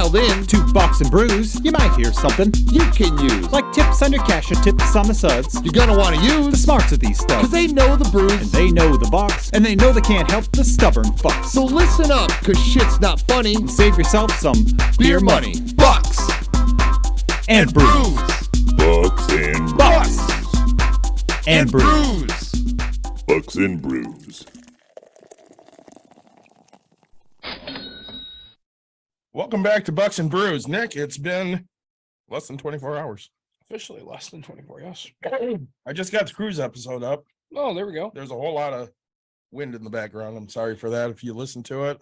dialed in to Bucks and Brews, you might hear something you can use. like tips on your cash or tips on the suds. You're gonna want to The use, smarts of these stuff. because they know the brews. And they know the Bucks, and they know they can't help the stubborn fucks. So listen up, because shit's not funny. And save yourself some beer money. Bucks And brews. Bucks and Bucks and brews. brews. Bucks and Brews. Welcome back to Bucks and Brews. Nick, it's been less than 24 hours. Officially less than 24, yes. I just got the cruise episode up. Oh, there we go. There's a whole lot of wind in the background. I'm sorry for that if you listen to it.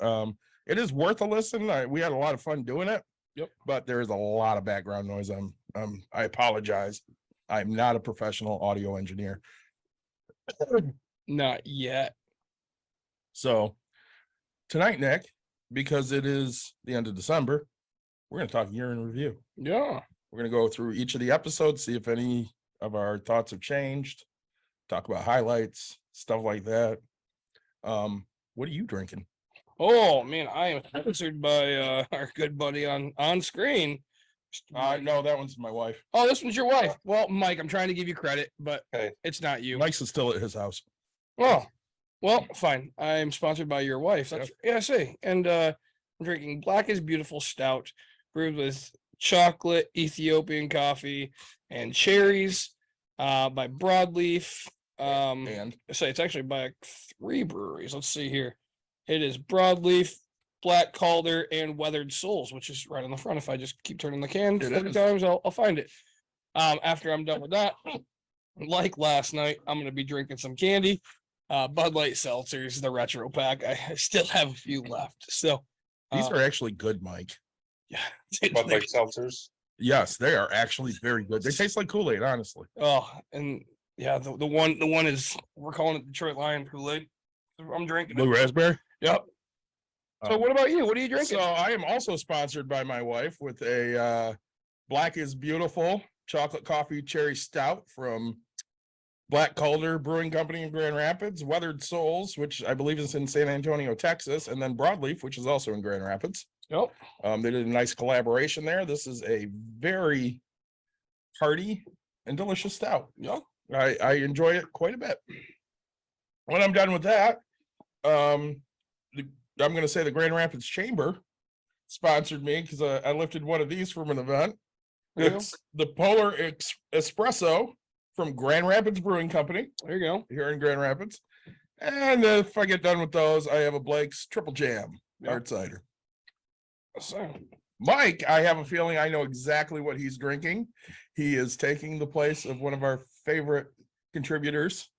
It is worth a listen. We had a lot of fun doing it. Yep. But there is a lot of background noise. I apologize. I'm not a professional audio engineer. Not yet. So tonight, Nick, because it is the end of December, we're going to talk year in review. Yeah. We're going to go through each of the episodes, see if any of our thoughts have changed, talk about highlights, stuff like that. What are you drinking? Oh, man, I am sponsored by our good buddy on screen. No, that one's my wife. Oh, this one's your wife. Well, Mike, I'm trying to give you credit, but it's not you. Mike's is still at his house. Oh, well, fine. I'm sponsored by your wife. That's yeah, I see. And I'm drinking Black is Beautiful Stout, brewed with chocolate, Ethiopian coffee, and cherries, by Broadleaf. And So it's actually by 3 breweries. Let's see here. It is Broadleaf, Black Calder, and Weathered Souls, which is right on the front. If I just keep turning the can It 40 is. times, I'll find it. After I'm done with that, like last night, I'm going to be drinking some candy. Bud Light Seltzers, the retro pack. I still have a few left. So these are actually good, Mike. yeah. Bud Light seltzers. Yes, they are actually very good. They taste like Kool-Aid, honestly. Oh, and yeah, the one is, we're calling it Detroit Lion Kool-Aid. I'm drinking Blue it. raspberry. Yep. So what about you? What are you drinking? So I am also sponsored by my wife with a Black is Beautiful chocolate coffee cherry stout from Black Calder Brewing Company in Grand Rapids, Weathered Souls, which I believe is in San Antonio, Texas, and then Broadleaf, which is also in Grand Rapids. Yep. They did a nice collaboration there. This is a very hearty and delicious stout. Yep. I enjoy it quite a bit. When I'm done with that, I'm going to say the Grand Rapids Chamber sponsored me because I lifted one of these from an event. There you It's the Polar Espresso from Grand Rapids Brewing Company There you go. here in Grand Rapids. And if I get done with those, I have a Blake's Triple Jam hard cider. So, Mike, I have a feeling I know exactly what he's drinking. He is taking the place of one of our favorite contributors.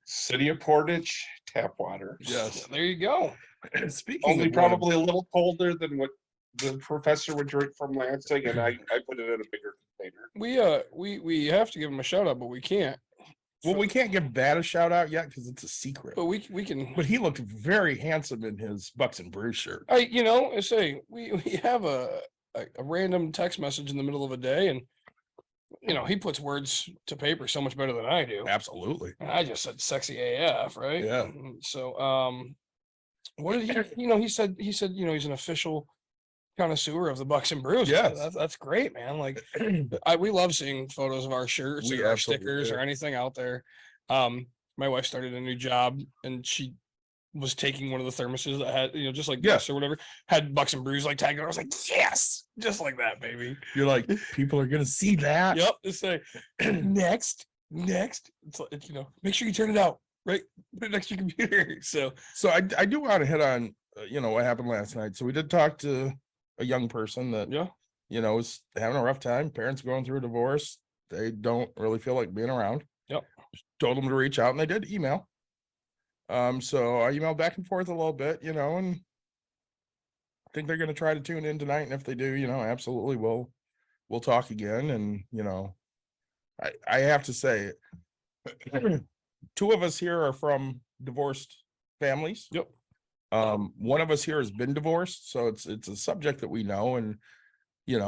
City of Portage tap water. Yes. there you go. Speaking Only of one of- probably a little colder than what the professor would drink from Lansing, and I put it in a bigger container. We have to give him a shout out, but we can't. well, we can't give that a shout out yet because it's a secret. But we can. But he looked very handsome in his Bucks and Brews shirt. I say we have a random text message in the middle of a day, and he puts words to paper so much better than I do. Absolutely. And I just said sexy AF, right? Yeah. And so what did he he said he's an official connoisseur of the Bucks and Brews. Yes. That's great, man. Like we love seeing photos of our shirts We or our absolutely stickers do. or anything out there. My wife started a new job and she was taking one of the thermoses that had, just like this or whatever, had Bucks and Brews like tagged. I was like, yes, just like that, baby. You're like, people are gonna see that. Yep. It's like next. It's like, make sure you turn it out, right? Put it next to your computer. So I do want to hit on what happened last night. So we did talk to a young person that was having a rough time. Parents going through a divorce. They don't really feel like being around. Yep. Told them to reach out, and they did email. So I emailed back and forth a little bit, and I think they're going to try to tune in tonight. And if they do, absolutely we'll talk again. And I have to say, 2 of us here are from divorced families. Yep. One of us here has been divorced, so it's a subject that we know. And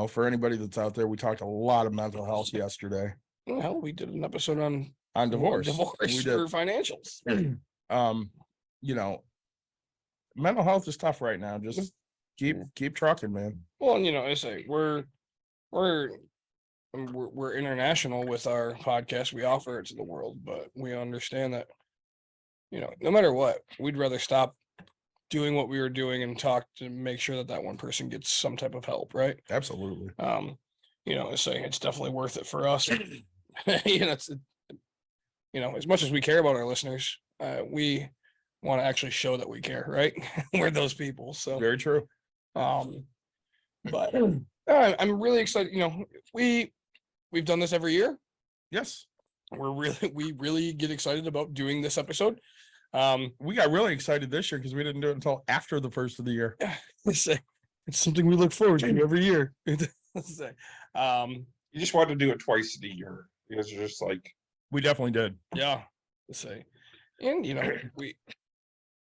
for anybody that's out there, we talked a lot of mental health yesterday hell, we did an episode on divorce. Divorce for financials. Mental health is tough right now. Just Keep trucking, man. Well, and I say we're international with our podcast. We offer it to the world, but we understand that no matter what, we'd rather stop doing what we were doing and talk to make sure that one person gets some type of help, right? Absolutely. Saying it's definitely worth it for us. It's as much as we care about our listeners, we want to actually show that we care, right? We're those people. So very true. But I'm really excited. We've done this every year. Yes. We really get excited about doing this episode. We got really excited this year because we didn't do it until after the first of the year. It's something we look forward to every year. You just wanted to do it twice a year. You guys are just like, we definitely did. Yeah. And we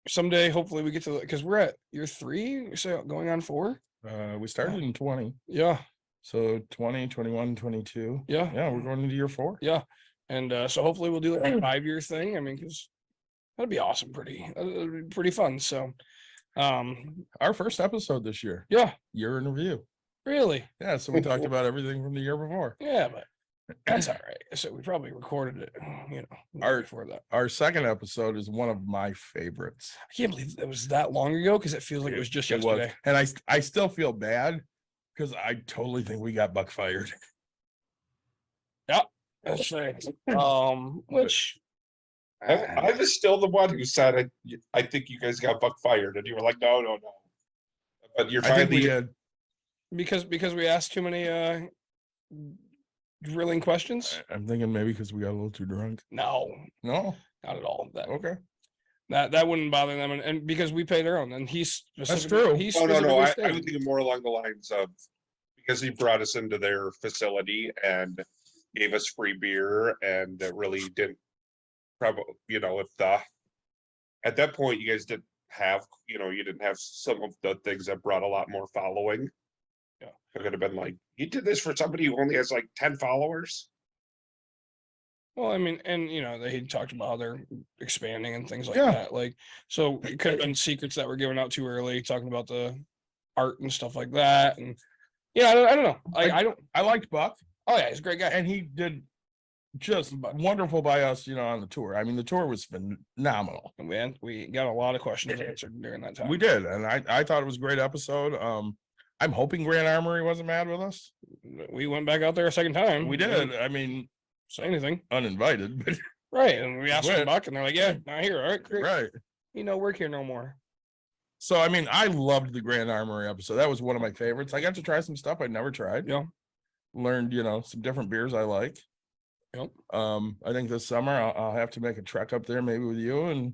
someday hopefully we get to, because we're at year 3, so going on 4. We started in 20. Yeah. So 20, 21, 22. Yeah. Yeah, we're going into year 4. Yeah. And so hopefully we'll do like a 5-year thing. I mean, because that'd be awesome. Pretty fun. So our first episode this year. Yeah. Year in review. Really? Yeah. So we talked about everything from the year before. Yeah, but that's all right. So we probably recorded it, before that. Our second episode is one of my favorites. I can't believe it was that long ago because it feels like it was just yesterday. And I still feel bad because I totally think we got Buck fired. Yeah, that's right. Which I was still the one who said I think you guys got Buck fired, and you were like, no. But you're I think we finally did. because we asked too many drilling questions. I'm thinking maybe because we got a little too drunk. No, not at all. Okay. That wouldn't bother them, and because we paid our own, and that's true. No. I was thinking more along the lines of because he brought us into their facility and gave us free beer, and it really didn't probably at that point you guys didn't have you didn't have some of the things that brought a lot more following. Yeah, it could have been like, you did this for somebody who only has like 10 followers. Well, I mean, and they talked about how they're expanding and things like that. Like, so it could have been secrets that were given out too early, talking about the art and stuff like that. And I don't know. I liked Buck. Oh yeah, he's a great guy, and he did just wonderful by us, on the tour. I mean, the tour was phenomenal. And we got a lot of questions answered during that time. We did, and I thought it was a great episode. I'm hoping Grand Armory wasn't mad with us. We went back out there a second time. We did. I mean, say anything uninvited, but right. And we asked for Buck, and they're like, "Yeah, not here. All right, great. Right. Work here no more." So I mean, I loved the Grand Armory episode. That was one of my favorites. I got to try some stuff I'd never tried. Yeah. Learned, some different beers I like. Yep. I think this summer I'll have to make a trek up there, maybe with you, and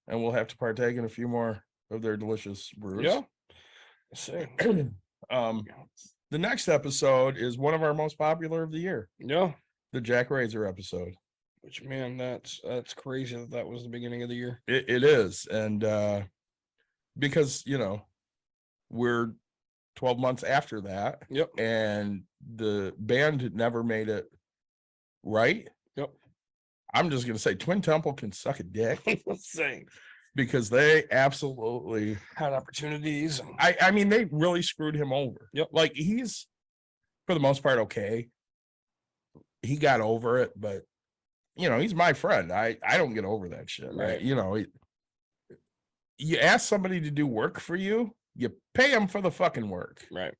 we'll have to partake in a few more of their delicious brews. Yeah. Let's see. The next episode is one of our most popular of the year. Yeah. The Jack Razor episode. Which, man, that's crazy that was the beginning of the year. It is, and because we're 12 months after that. Yep. And the band never made it right. Yep. I'm just gonna say Twin Temple can suck a dick. Saying. Because they absolutely had opportunities. I mean, they really screwed him over. Yep. Like, he's for the most part okay. He got over it, but he's my friend. I don't get over that shit. Right. You ask somebody to do work for you, you pay them for the fucking work. Right.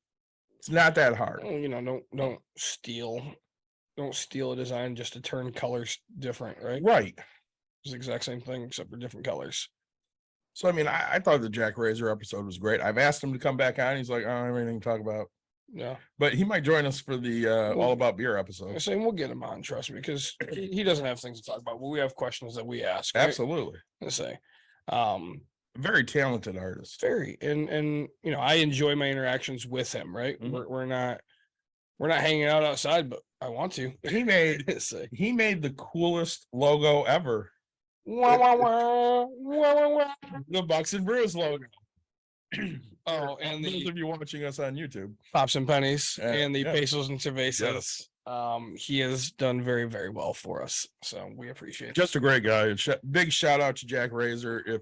It's not that hard. Don't steal a design just to turn colors different, right? Right. It's the exact same thing except for different colors. So I mean, I thought the Jack Razor episode was great. I've asked him to come back on. He's like, I don't have anything to talk about. Yeah. But he might join us for the All About Beer episode. I'm saying we'll get him on, trust me, because he doesn't have things to talk about. But we have questions that we ask. Right? Absolutely. I say. Very talented artist. Very. And I enjoy my interactions with him, right? Mm-hmm. We're not hanging out outside, but I want to. He made the coolest logo ever. The Bucks and Brews logo. Oh, and those of you watching us on YouTube, Pops and Pennies and the Pesos and Cervezas. Yes. He has done very, very well for us. So we appreciate it. Just a great guy. Big shout out to Jack Razor. If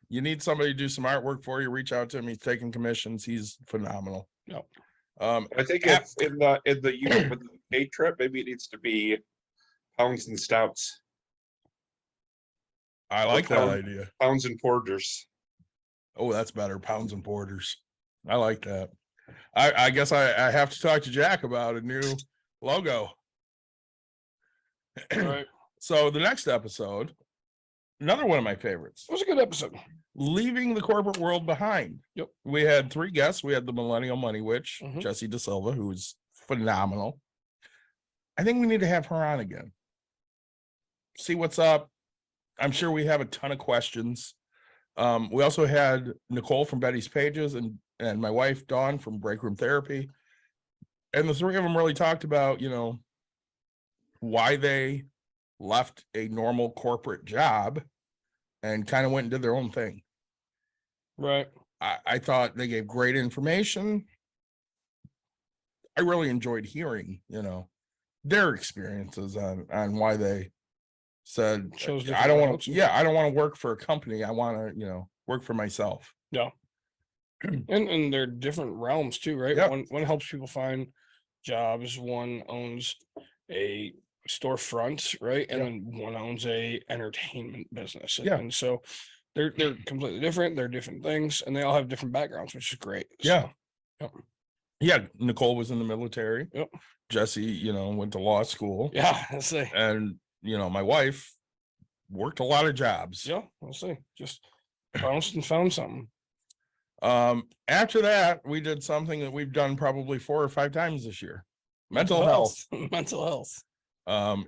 you need somebody to do some artwork for you, reach out to him. He's taking commissions. He's phenomenal. Yep. I think if in the with the day trip, maybe it needs to be pounds and stouts. I like that idea. Pounds and porters. Oh, that's better. Pounds and porters. I like that. I guess I have to talk to Jack about a new logo. Right. So the next episode, another one of my favorites. It was a good episode. Leaving the corporate world behind. Yep. We had 3 guests. We had the Millennial Money Witch, Mhm. Jessie DeSilva, who is phenomenal. I think we need to have her on again. See what's up. I'm sure we have a ton of questions. We also had Nicole from Betty's Pages and my wife Dawn from Break Room Therapy. And the 3 of them really talked about, why they left a normal corporate job and kind of went and did their own thing. Right. I thought they gave great information. I really enjoyed hearing, their experiences on why they said, Chose I don't want different to, I don't want to work for a company. I want to, work for myself. Yeah. And they're different realms too, right? Yeah. One helps people find jobs, one owns a storefront, right? And Yeah. then one owns a entertainment business. Yeah. And so they're completely different. They're different things and they all have different backgrounds, which is great. Yeah. So, yep. Yeah. Nicole was in the military. Yep. Jesse, went to law school. Yeah, let's see. And, my wife worked a lot of jobs. Yeah, we'll see. Just bounced and found something. After that, we did something that we've done probably 4 or 5 times this year. Mental health. Mental health.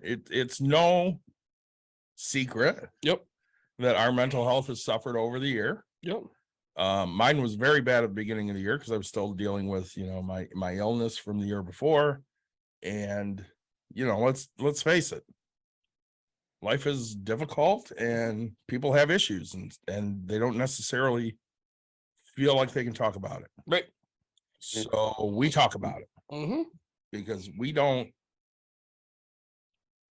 It's no secret. Yep. That our mental health has suffered over the year. Yep. Mine was very bad at the beginning of the year because I was still dealing with, my illness from the year before. And, let's face it. Life is difficult and people have issues and they don't necessarily feel like they can talk about it. Right. So we talk about it Mm-hmm. because we don't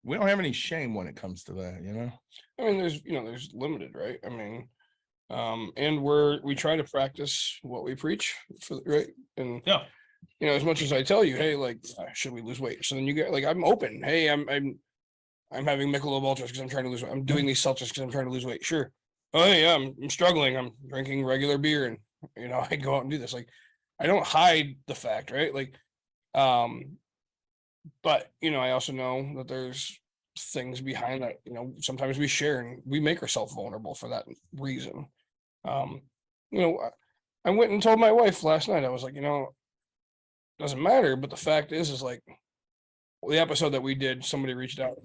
have any shame when it comes to that, I mean, there's limited, right? I mean, and we try to practice what we preach right. And Yeah. As much as I tell you, hey, like, should we lose weight? So then you get like, I'm open. Hey, I'm having Michelob Ultras because I'm trying to lose weight. I'm doing these seltzers because I'm trying to lose weight. Sure. Oh yeah, I'm struggling. I'm drinking regular beer and I go out and do this. Like, I don't hide the fact, right? Like, but I also know that there's things behind that, sometimes we share and we make ourselves vulnerable for that reason. I went and told my wife last night, I was like, doesn't matter. But the fact is like the episode that we did, somebody reached out,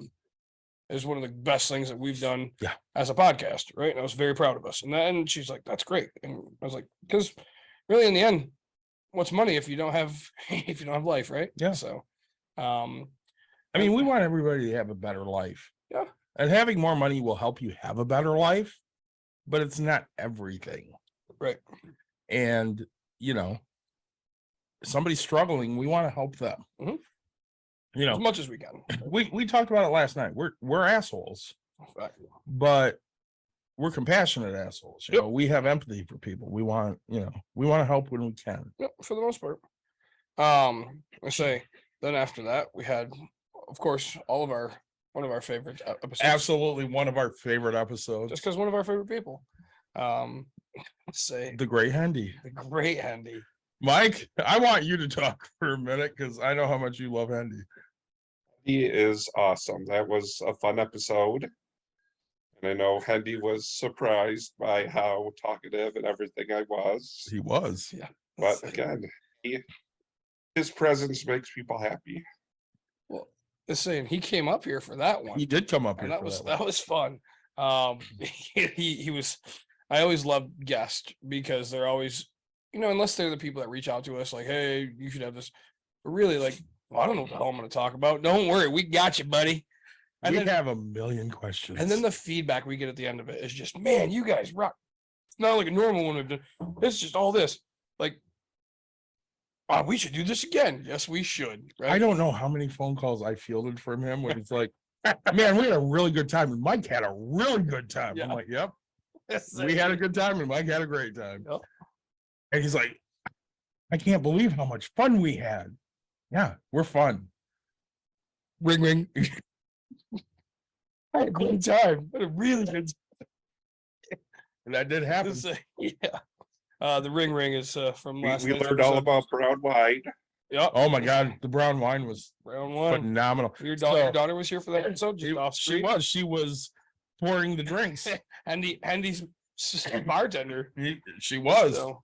is one of the best things that we've done as a podcast. Right. And I was very proud of us. And she's like, that's great. And I was like, because really in the end, what's money if you don't have life, right? Yeah. So I mean, we want everybody to have a better life. Yeah. And having more money will help you have a better life, but it's not everything. Right. And, somebody's struggling, we want to help them. Mhm. You know, as much as we can. we talked about it last night. We're assholes, but we're compassionate assholes. You know, we have empathy for people. We want to help when we can. Yep, for the most part. I say then after that we had, of course, one of our favorite episodes. Absolutely one of our favorite episodes. Just because one of our favorite people. Let's say the great Hendy. The great Hendy. Mike, I want you to talk for a minute because I know how much you love Hendy. He is awesome. That was a fun episode. And I know Hendy was surprised by how talkative and everything I was. He was. Yeah. But again, his presence makes people happy. Well, the same. He came up here for that one. He did come up here. And that was fun. He was. I always love guests because they're always, unless they're the people that reach out to us like, hey, you should have this. But really, like, well, I don't know what the hell I'm going to talk about. Don't worry, we got you, buddy. And we then have a million questions. And then the feedback we get at the end of it is just, man, you guys rock. It's not like a normal one we've done. It's just all this. Like, oh, we should do this again. Yes, we should. Right? I don't know how many phone calls I fielded from him when it's like, man, we had a really good time and Mike had a really good time. I'm Yeah. like, yep, we had a good time and Mike had a great time. Yep. And he's like, I can't believe how much fun we had. Yeah, we're fun. Ring ring. I had a great time. I had a really good And that did happen. time. Yeah. The ring ring is from We last we night's learned all episode. about brown wine. Yep. Oh my God, the brown wine was Round one. phenomenal. Your So, daughter was here for that episode. Just off she was pouring the drinks. Andy's bartender. She was. So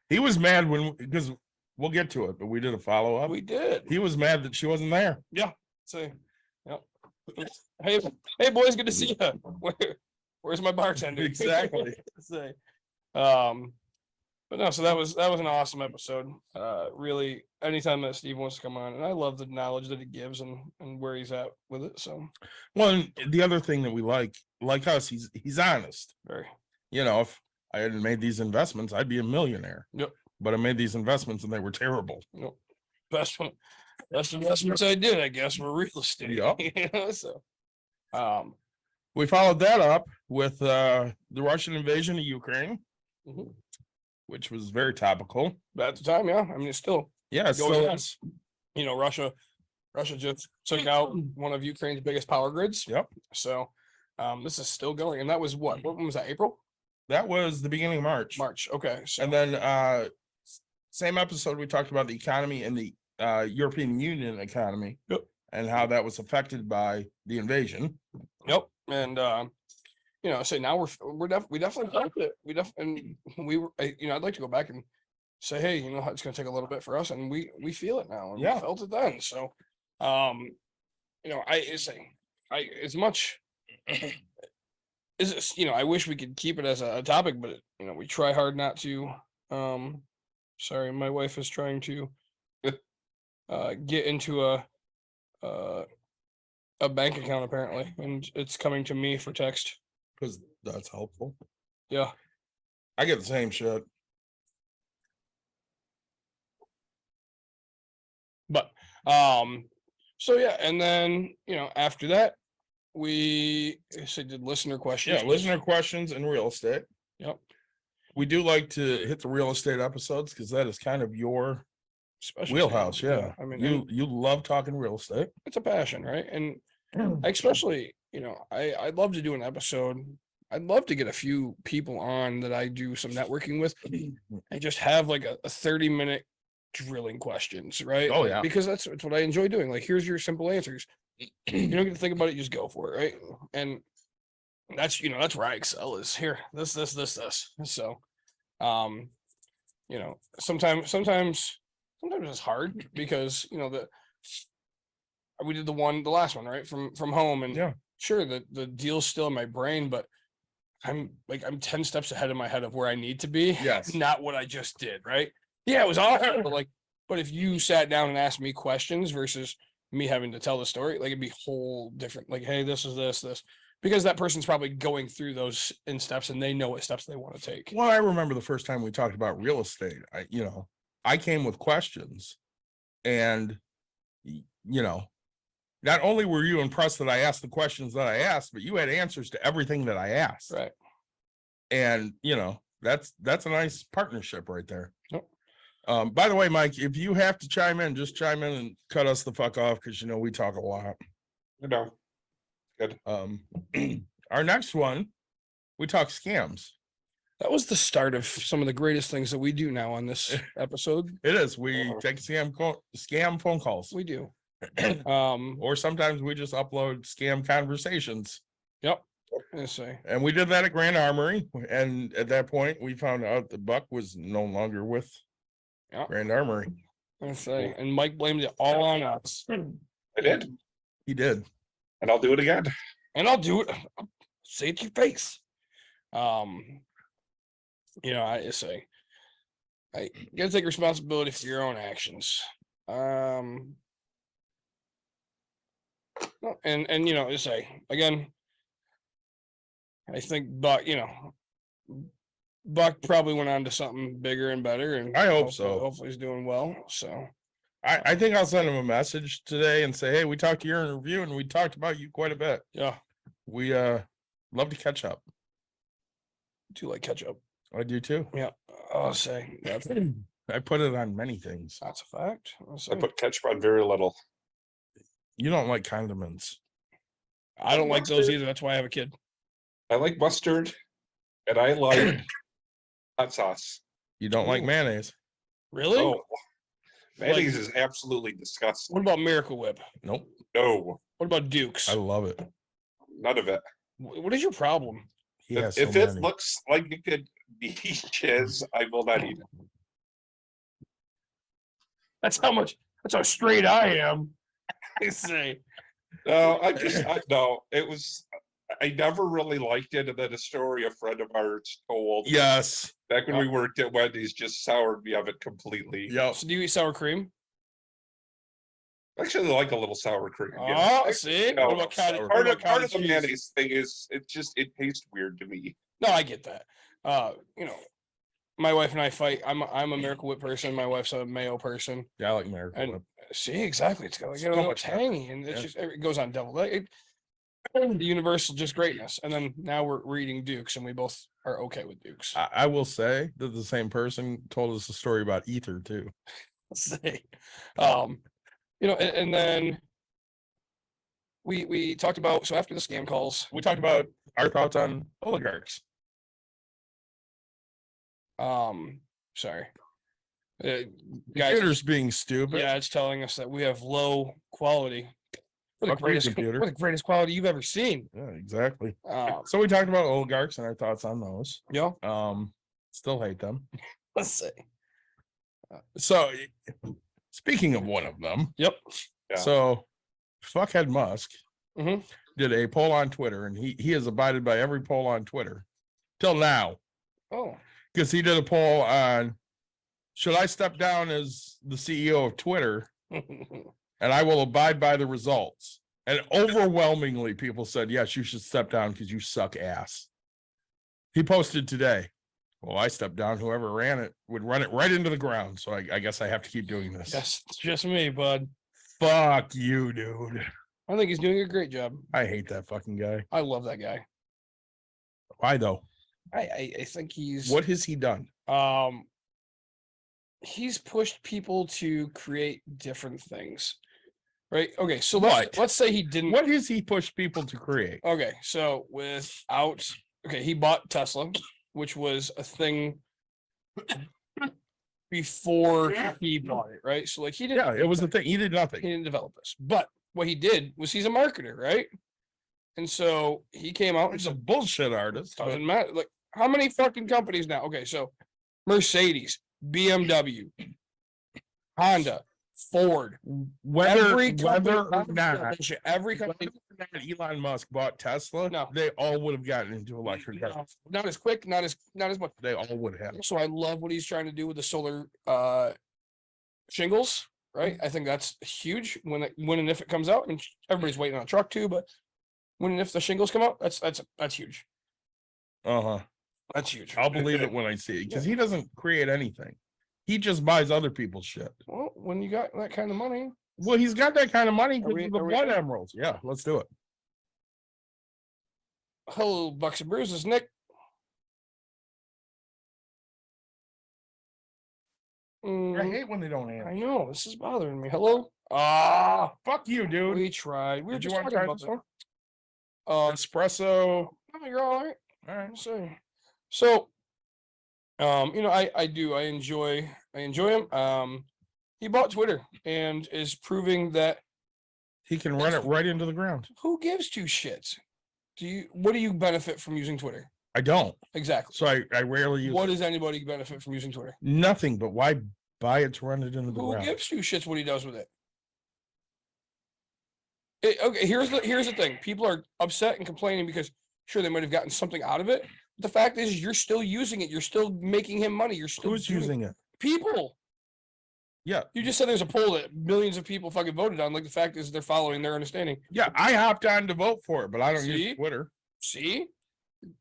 He was mad because we'll get to it, but we did a follow up. we did. He was mad that she wasn't there. So, yep. Hey, boys, good to see you. Where's my bartender? Exactly. Say, but no, so that was an awesome episode. Really, anytime that Steve wants to come on, and I love the knowledge that he gives and where he's at with it. So Well, and the other thing that we like us, he's honest. very, You know, if I hadn't made these investments, I'd be a millionaire. Yep. But I made these investments and they were terrible. best one, best investments I did, I guess, were real estate. Yep. You know, so We followed that up with the Russian invasion of Ukraine, mhm. which was very topical. But at the time, yeah, I mean, it's still Yeah, so going on. You know, Russia just took out one of Ukraine's biggest power grids. Yep. So this is still going, and that was what was that? April, that was the beginning of March. March. Okay, so And then same episode we talked about the economy and the European Union economy. Yep. And how that was affected by the invasion. yep, and you know, say now we definitely felt it. And we were, you know, I'd like to go back and say, hey, you know, it's going to take a little bit for us, and we feel it now, and Yeah. we felt it then. So, you know, I as much is it, you know, I wish we could keep it as a topic, but you know, we try hard not to. Sorry, my wife is trying to get into a bank account apparently, and it's coming to me for text. Because that's helpful. Yeah. I get the same shit. But so yeah, and then you know, after that, we did listener questions. Yeah, listener questions and real estate. Yep. We do like to hit the real estate episodes because that is kind of your Specialty. wheelhouse. Yeah. I mean, you love talking real estate. it's a passion, right? And I especially, you know, I'd love to do an episode. I'd love to get a few people on that I do some networking with and just have like a 30-minute drilling questions, right? Oh, yeah. Because that's what I enjoy doing. Like, here's your simple answers. You don't get to think about it, you just go for it, right? And that's, you know, that's where I excel is here. This. So you know, sometimes it's hard because, you know, we did the last one, right? From home, and Yeah. sure, the deal's still in my brain, but I'm 10 steps ahead of my head of where I need to be. Yes. Not what I just did, right? Yeah, it was awesome. But if you sat down and asked me questions versus me having to tell the story, like it'd be whole different. Like, hey, this is this, because that person's probably going through those in steps and they know what steps they want to take. Well, I remember the first time we talked about real estate. I came with questions, and you know, not only were you impressed that I asked the questions that I asked, but you had answers to everything that I asked. Right. And you know, that's a nice partnership right there. Yep. By the way, Mike, if you have to chime in, just chime in and cut us the fuck off because you know we talk a lot. You know, Our next one, we talk scams. That was the start of some of the greatest things that we do now on this episode. It is. We take scam phone calls, We do. or sometimes we just upload scam conversations. Yep. Let's say. And we did that at Grand Armory. And at that point, we found out the buck was no longer with Yep. Grand Armory. Let's say. And Mike blamed it all on us. I did, He did. and I'll do it again. And I'll do it. I'll say it to your face. You know, I say, you gotta take responsibility for your own actions. And you know, I say again, I think, but you know, Buck probably went on to something bigger and better, and I hope hopefully- so. Hopefully, he's doing well. So I think I'll send him a message today and say, hey, we talked to your interview and we talked about you quite a bit. yeah, We love to catch up. do like ketchup. I do too. Yeah, I'll say that's I put it on many things. a fact. I'll say. I put ketchup on very little. You don't like condiments. I don't like those either. That's why I have a kid. I like mustard, and I like hot sauce. You don't like Ooh. mayonnaise. Really? Oh, mayonnaise is absolutely disgusting. What about Miracle Whip? Nope. No, What about Dukes? I love it. none of it. What is your problem? He has If so it many. looks like it could be chiz, I will not eat it. That's how straight I am. I say. No, no, it was, I never really liked it. And then a story a friend of ours told Yes. back when we worked at Wendy's just soured me of it completely. Yep. So do you eat sour cream? Actually, I like a little sour cream. yeah. Oh, see? No, What about cottage? sour- what Part about of cottage the cheese? mayonnaise thing is it tastes weird to me. No, I get that. You know, my wife and I fight. I'm a Miracle Whip person. My wife's a mayo person. Yeah, I like Miracle And Whip. see, exactly. It's got like, So it's much better. tangy, and it's Yeah. just it goes on double. The universal just greatness. And then now we're eating Dukes, and we both are okay with Dukes. I will say that the same person told us a story about ether too. Let's say, you know, and then we talked about, so after the scam calls, We talked about our thoughts on oligarchs. sorry, guys, Computers being stupid. yeah, it's telling us that we have low quality. We're the Fuck you, greatest, computer. we're the greatest quality you've ever seen. Yeah, exactly. Um, So we talked about oligarchs and our thoughts on those. yeah, Still hate them. let's say, So speaking of one of them, yep, Yeah. so fuckhead Musk Mhm. did a poll on Twitter, and he has abided by every poll on Twitter till now, oh, because he did a poll on should I step down as the CEO of Twitter, and I will abide by the results. And overwhelmingly, people said yes, you should step down because you suck ass. He posted today. Well, I stepped down. Whoever ran it would run it right into the ground. So I guess I have to keep doing this. yes, it's just me, bud. Fuck you, dude. I think he's doing a great job. I hate that fucking guy. I love that guy. Why though? I think he's What has he done? He's pushed people to create different things. Right? Okay, so What? let's say he didn't. What has he pushed people to create? Okay, so he bought Tesla, which was a thing before he bought it, right? So like he didn't, Yeah, it was the thing. He did he nothing. didn't develop this, but what he did was he's a marketer, right? And so he came out and He's a said, bullshit artist. but- doesn't matter. Like, how many fucking companies now? Okay, so Mercedes, BMW, Honda, Ford, Whether every company, or not, every company, Elon Musk bought Tesla, No. they all would have gotten into electric cars. not as quick, not as much. They all would have. So I love what he's trying to do with the solar shingles, right? I think that's huge when and if it comes out. I mean, everybody's waiting on a truck too, but when and if the shingles come out, that's huge. Uh-huh. That's huge. I'll believe it when I see it because he doesn't create anything. He just buys other people's shit. Well, when you got that kind of money, Well, he's got that kind of money Are because we- of the are we blood in? emeralds. Yeah, let's do it. hello, Bucks and Brews, it's Nick. I Mm, hate when they don't I answer. know this is bothering me. Hello. Fuck you, dude. We tried. We were Did you just want to talking try about this that. one? Espresso. No, you're all right. All right. I'm saying. So, you know, I enjoy him. He bought Twitter and is proving that He can run it right into the ground. who gives two shits? What do you benefit from using Twitter? I don't. Exactly. So I rarely use What it. does anybody benefit from using Twitter? Nothing, but why buy it to run it into the Who ground? gives two shits what he does with it? Okay, here's the thing. People are upset and complaining because sure they might have gotten something out of it. But the fact is you're still using it. You're still making him money. You're still Who's doing- using it? people. Yeah. You just said there's a poll that millions of people fucking voted on. Like the fact is they're following their understanding. Yeah, I hopped on to vote for it, but I don't See? use Twitter. See,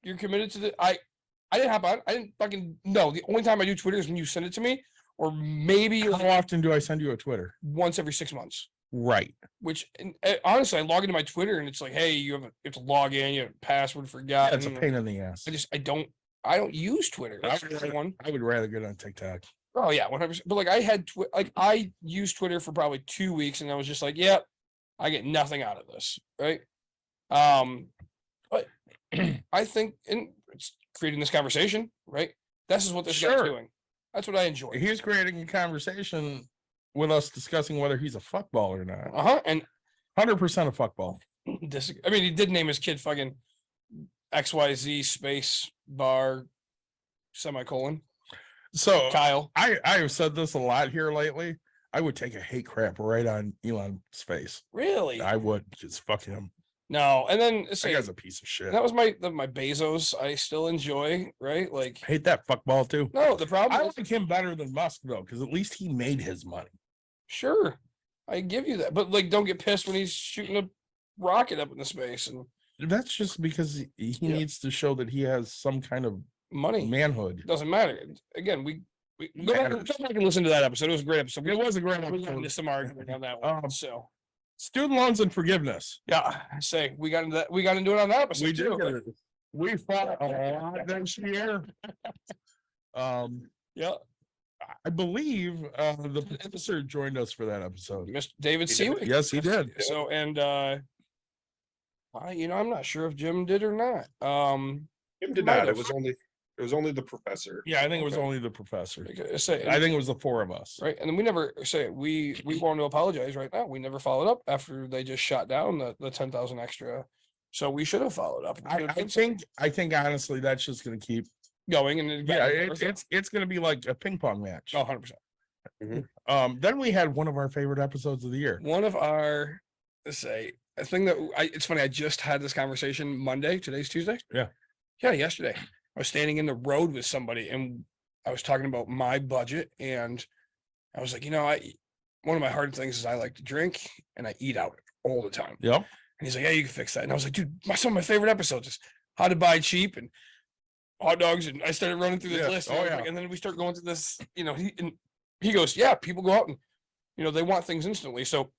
you're committed to the. I I didn't hop on. I didn't fucking no. The only time I do Twitter is when you send it to me, or maybe How like often do I send you a Twitter? once every 6 months. Right. Which honestly, I log into my Twitter and it's like, hey, you have to log in. You have a password forgotten. That's a pain in the ass. I don't use Twitter. That's the other one. I would rather get on TikTok. Oh yeah, 100%. But like I used Twitter for probably 2 weeks, and I was just like, yep, I get nothing out of this, right? But I think it's creating this conversation, right? This is what this guy's doing. That's what I enjoy. He's creating a conversation with us discussing whether he's a fuckball or not. And 100% a fuckball. I mean, he did name his kid fucking XYZ space bar semicolon. So Kyle, I have said this a lot here lately. I would take a hate crap right on Elon's face. really? I would just fuck him. No, and then That guy's a piece of shit. that was my Bezos. I still enjoy, right? Like, I hate that fuckball too. no, the problem I is, like him better than Musk though, because at least he made his money. sure, I give you that, but like, don't get pissed when he's shooting a rocket up into space and That's just because he needs to show that he has some kind of money. manhood. Doesn't matter. Again, we go back and listen to that episode. It was a great episode. It was a great We got episode. into some argument on that one. So Student loans and forgiveness. yeah, I say we got into that. We got into it on that episode. We did. too. get it. We fought a lot this year. Yeah, I believe the professor joined us for that episode. Mr. David He did. Seawick. Yes, he did. So I'm not sure if Jim did or not. Jim did Might not. have. It was only the professor. Yeah, I think it was Okay. only the professor. I say, I think it was the four of us. right, and then we never say we want to apologize right now. We never followed up after they just shot down the 10,000 extra. So we should have followed up. I think honestly that's just gonna keep going and then yeah, back and forth. it's gonna be like a ping pong match. Oh, 100%. Then we had one of our favorite episodes of the year. One of our, let's say, a thing that it's funny. I just had this conversation Monday. Today's Tuesday. Yeah. Yesterday, I was standing in the road with somebody, and I was talking about my budget, and I was like, one of my hard things is I like to drink and I eat out all the time. Yep. And he's like, yeah, you can fix that. And I was like, dude, some of my favorite episodes is how to buy cheap and hot dogs. And I started running through this Yeah. list. Oh, And, I was yeah. like- and then we start going through this, he goes, yeah, people go out and, they want things instantly. So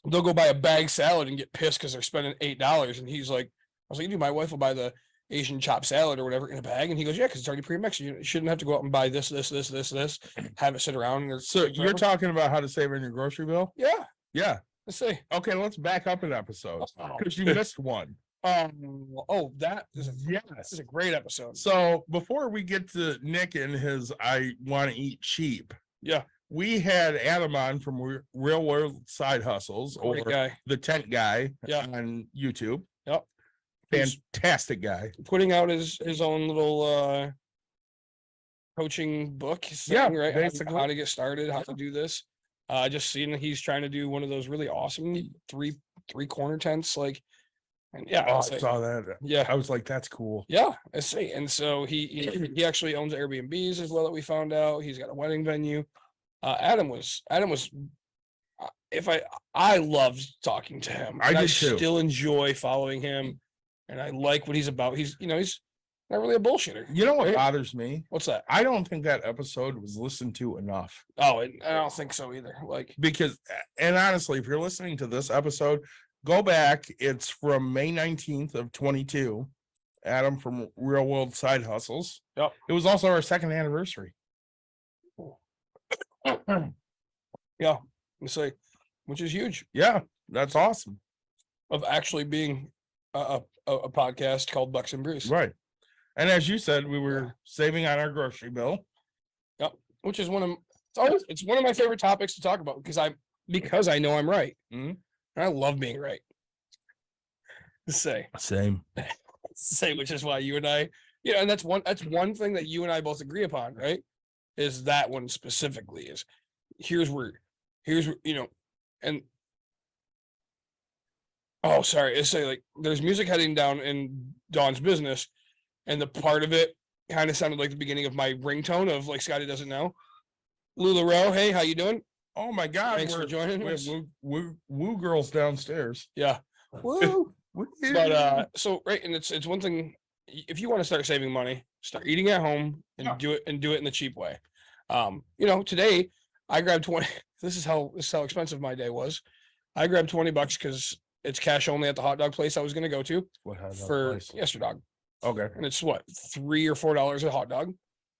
they'll go buy a bag salad and get pissed because they're spending $8. And he's like, I was like, dude, my wife will buy the Asian chopped salad or whatever in a bag. And he goes, yeah, because it's already pre-mixed. You shouldn't have to go out and buy this, have it sit around. And So you're talking about how to save on your grocery bill? yeah, Yeah. let's see. Okay, let's back up an episode Oh. because you missed one. That is Yes. a great episode. So before we get to Nick and his I want to eat cheap, Yeah. we had Adam on from Real World Side Hustles or Great guy. the Tent Guy Yeah. on YouTube. Yep. He's Fantastic guy. putting out his own little coaching book. Yeah, Thing, right? basically. How to get started, how to do this. Just seeing that he's trying to do one of those really awesome three corner tents, like, and yeah, Oh, I it's like- saw that. yeah, I was like, that's cool. yeah, I see. And so he actually owns Airbnbs as well that we found out. He's got a wedding venue. Adam was I loved talking to him. I And did too. Still enjoy following him, and I like what he's about. He's not really a bullshitter. You know what Right? bothers me? What's that? I don't think that episode was listened to enough Oh, and I don't think so either. Like, because, and honestly, if you're listening to this episode, go back. It's from May 19th of 22. Adam from Real World Side Hustles. Yep. It was also our second anniversary. yeah, it's like, which is huge Yeah, that's awesome. of actually being a podcast called Bucks and Brews, Right. And as you said, we were saving on our grocery bill. which is it's one of my favorite topics to talk about because I know I'm right. Mhm. And I love being right. Say, Same. which is why you and I, and that's one thing that you and I both agree upon, right? Is that one specifically is here's where, and oh, sorry, it's say like there's music heading down in Dawn's business, and the part of it kind of sounded like the beginning of my ringtone of like Scotty doesn't know. Lula Rowe, hey, how you doing? Oh my God. Thanks for joining We have us. woo girls downstairs. Yeah. Woo. Woo. But so right, and it's one thing if you want to start saving money, start eating at home and Yeah. do it in the cheap way. Today I grabbed 20. This is how expensive my day was. I grabbed $20 because it's cash only at the hot dog place I was going to go to What hot dog for place? Yesterdog, Okay. and it's what, $3 or $4 a hot dog.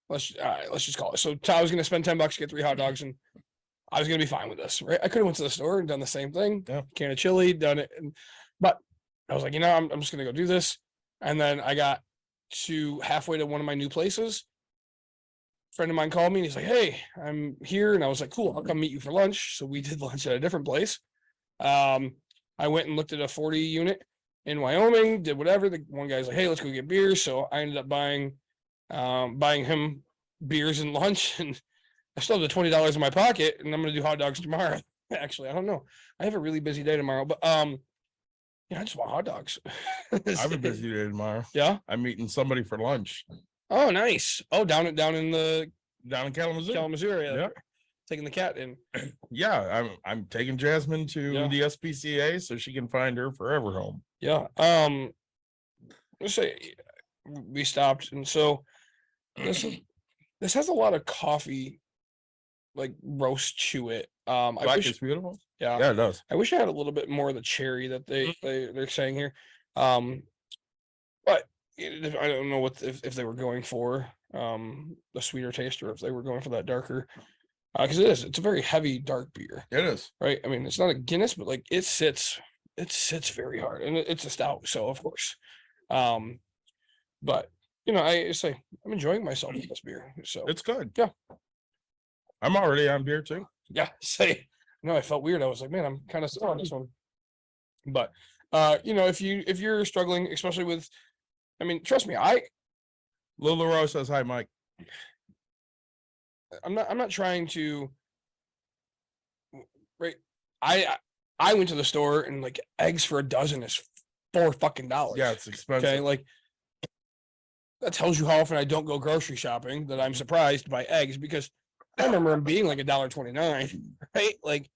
Let's just call it. So I was going to spend $10 to get 3 hot dogs, and I was going to be fine with this, right? I could have went to the store and done the same thing. Yeah. Can of chili, done it, but I was like, I'm just going to go do this, and then I got to halfway to one of my new places. Friend of mine called me and he's like, "Hey, I'm here." And I was like, "Cool, I'll come meet you for lunch." So we did lunch at a different place. I went and looked at a 40 unit in Wyoming, did whatever. The one guy's like, "Hey, let's go get beers." So I ended up buying him beers and lunch, and I still have the $20 in my pocket, and I'm gonna do hot dogs tomorrow. Actually, I don't know. I have a really busy day tomorrow, but I just want hot dogs. I have a busy day tomorrow. Yeah. I'm meeting somebody for lunch Oh, nice. Oh, down in Kalamazoo. Kalamazoo area. Yeah. Taking the cat in. Yeah, I'm taking Jasmine to Yeah. the SPCA so she can find her forever home. Yeah. Let's say we stopped, and so this has a lot of coffee, like roast to it. I Black wish, is beautiful. yeah, Yeah, it does. I wish I had a little bit more of the cherry that they're saying here. But I don't know if they were going for the sweeter taste, or if they were going for that darker. Because it's a very heavy dark beer, It is. right? I mean, it's not a Guinness, but like it sits very hard, and it's a stout, so of course. But I say I'm enjoying myself with this beer, so It's good. Yeah. I'm already on beer too. yeah. Say no, I felt weird. I was like, man, I'm kind of still on this one. But if you're struggling, especially with, I mean, trust me, Lil Leroy says hi, Mike. I'm not trying to, right? I went to the store and like eggs for a dozen is $4 fucking. Yeah, it's expensive. Okay, like that tells you how often I don't go grocery shopping, that I'm surprised by eggs, because I remember them being like $1.29, right? Like,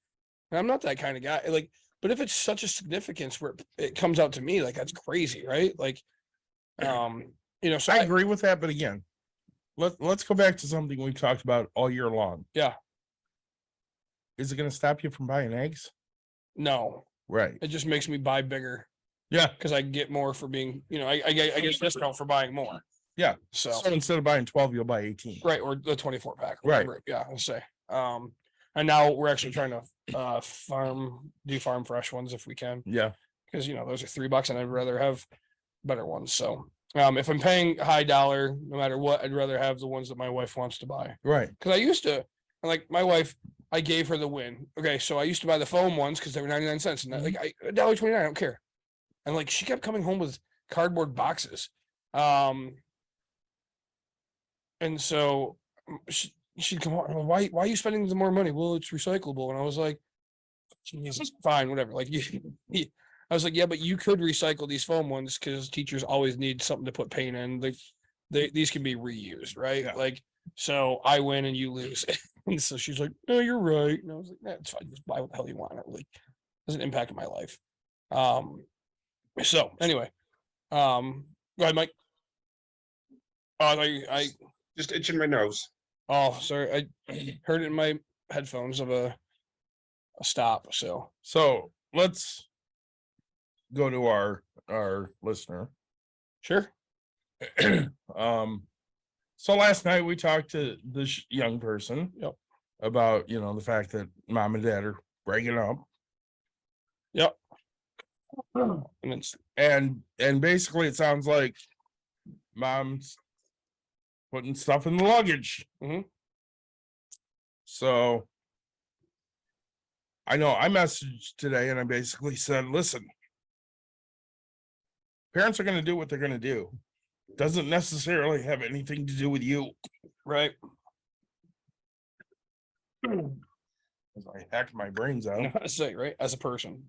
and I'm not that kind of guy. Like, but if it's such a significance where it comes out to me, like that's crazy, right? Like, so I agree with that, but again, let's go back to something we've talked about all year long. Yeah. Is it going to stop you from buying eggs? No, Right. it just makes me buy bigger Yeah. because I get more for being, I get a discount for buying more. Yeah. So So instead of buying 12, you'll buy 18. right, or the 24 pack. Right. Whatever. Yeah, I'll say. And now we're actually trying to do farm fresh ones if we can, Yeah. because those are $3 and I'd rather have better ones. So if I'm paying high dollar, no matter what, I'd rather have the ones that my wife wants to buy. Right. Because I used to, and like my wife, I gave her the win. Okay, so I used to buy the foam ones because they were 99 cents, and like $1.29, I don't care. And like she kept coming home with cardboard boxes, and so she'd come home. Why are you spending the more money? Well, it's recyclable, and I was like, Jesus, fine, whatever. Like I was like, yeah, but you could recycle these foam ones because teachers always need something to put paint in. Like these can be reused, right? Yeah. Like, so I win and you lose. And so she's like, no, you're right. And I was like, that's fine. Just buy what the hell you want. It really doesn't impact my life. So anyway, go ahead, Mike. Oh, I Just itching my nose. oh, sorry. I heard it in my headphones of a stop. So So let's go to our listener. sure. So last night we talked to this young person Yep. about, the fact that mom and dad are breaking up, Yep. And it's and basically it sounds like mom's putting stuff in the luggage. Mhm. So I know I messaged today and I basically said, listen, parents are going to do what they're going to do. Doesn't necessarily have anything to do with you. right. As I hacked my brains out. I say, right, as a person,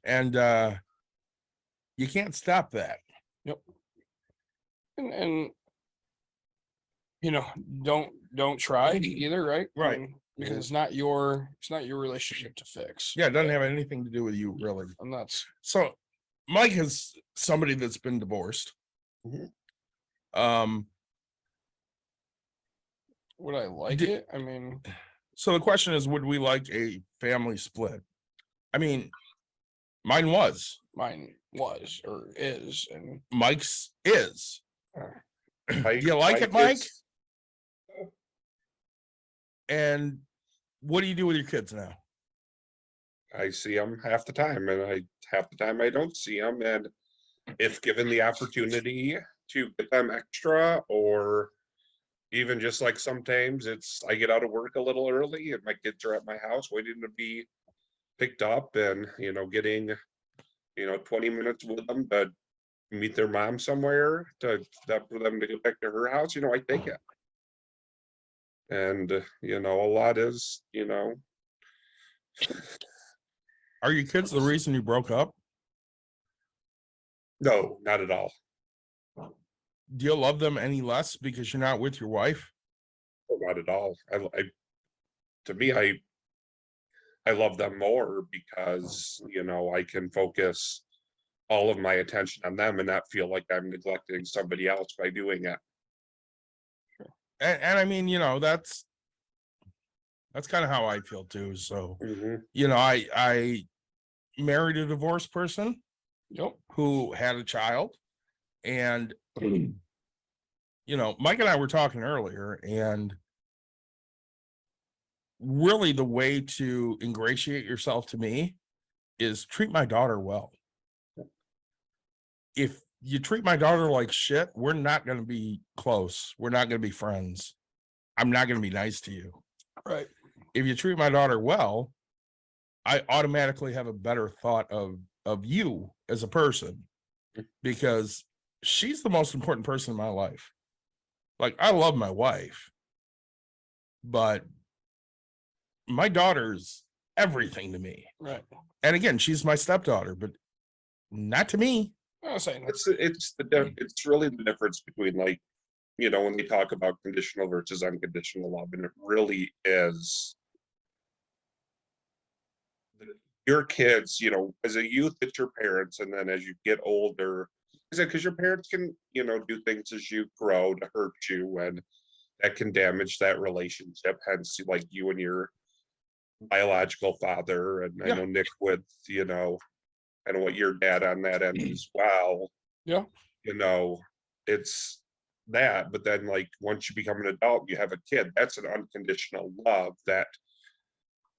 And you can't stop that. and don't try either, right? Right. Because it's not your relationship to fix. Yeah, it doesn't have anything to do with you, really. And that's So Mike is somebody that's been divorced. Mhm. Would I like Did- it? I mean, So the question is, would we like a family split? I mean, mine was. mine was or is, and Mike's is. Do Mike- you like it, Mike Mike? is- And what do you do with your kids now? I see them half the time, and half the time I don't see them. And if given the opportunity to get them extra, or even just like sometimes I get out of work a little early, and my kids are at my house waiting to be picked up, and getting 20 minutes with them to meet their mom somewhere for them to get back to her house. I take it. And a lot is Are your kids the reason you broke up? no, not at all. Do you love them any less because you're not with your wife? Not at all. To me, I love them more because I can focus all of my attention on them and not feel like I'm neglecting somebody else by doing it. And I mean, that's kind of how I feel too. So, Mhm. I married a divorced person yep. who had a child, and Mike and I were talking earlier, and really the way to ingratiate yourself to me is treat my daughter well. If you treat my daughter like shit, we're not going to be close. We're not going to be friends. I'm not going to be nice to you. Right. If you treat my daughter well, I automatically have a better thought of you as a person, because she's the most important person in my life. Like, I love my wife, but my daughter's everything to me. Right. And again, she's my stepdaughter, but not to me. I was saying It's really the difference between, like, when they talk about conditional versus unconditional love, and it really is your kids, as a youth, it's your parents, and then as you get older, is it because your parents can, do things as you grow to hurt you, and that can damage that relationship, hence like you and your biological father, and I Yeah. know Nick with, and what your dad on that end as well. Yeah. It's that, but then like once you become an adult, you have a kid, that's an unconditional love that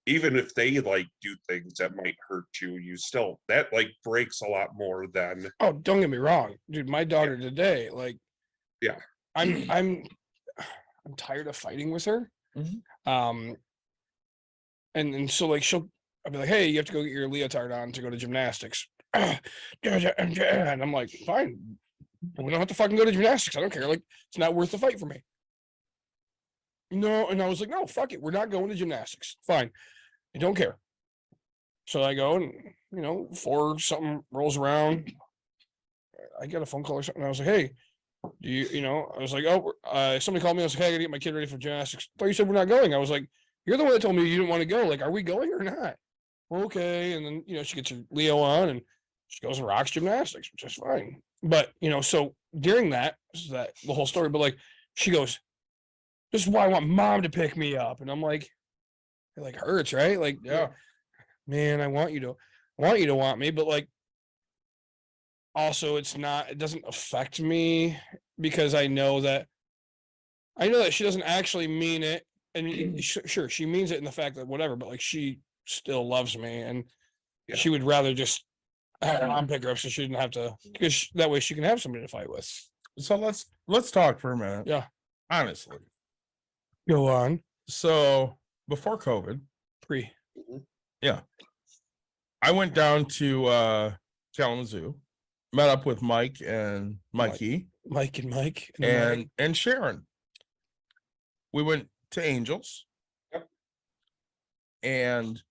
even if they like do things that might hurt you, you still, that like breaks a lot more than, Oh, don't get me wrong, dude. My daughter today, like, yeah, I'm tired of fighting with her. Mhm. And so like I'll be like, hey, you have to go get your leotard on to go to gymnastics. And I'm like, fine, we don't have to fucking go to gymnastics. I don't care. Like, it's not worth the fight for me. No, and I was like, no, fuck it. We're not going to gymnastics. Fine. I don't care. So I go, and 4 something rolls around. I get a phone call or something. I was like, hey, do you, I was like, oh, somebody called me. I was like, hey, I gotta get my kid ready for gymnastics. I thought you said we're not going. I was like, you're the one that told me you didn't want to go. Like, are we going or not? Well, okay. And then, she gets her Leo on, and she goes and rocks gymnastics, which is fine. But, so during that, this is the whole story. But like, she goes, this is why I want mom to pick me up. And I'm like, it like hurts, right? Like, Yeah. man, I want you to want me, but like, also it doesn't affect me, because I know that she doesn't actually mean it. And sure, she means it in the fact that whatever, but like, she still loves me, and Yeah. she would rather just have her mom pick her up, so she didn't have to, because that way she can have somebody to fight with. So let's talk for a minute. Yeah. Honestly. Go on. So before COVID, Pre. yeah, I went down to Kalamazoo, met up with Mike and Mikey Mike and Sharon. We went to Angels. Yep. And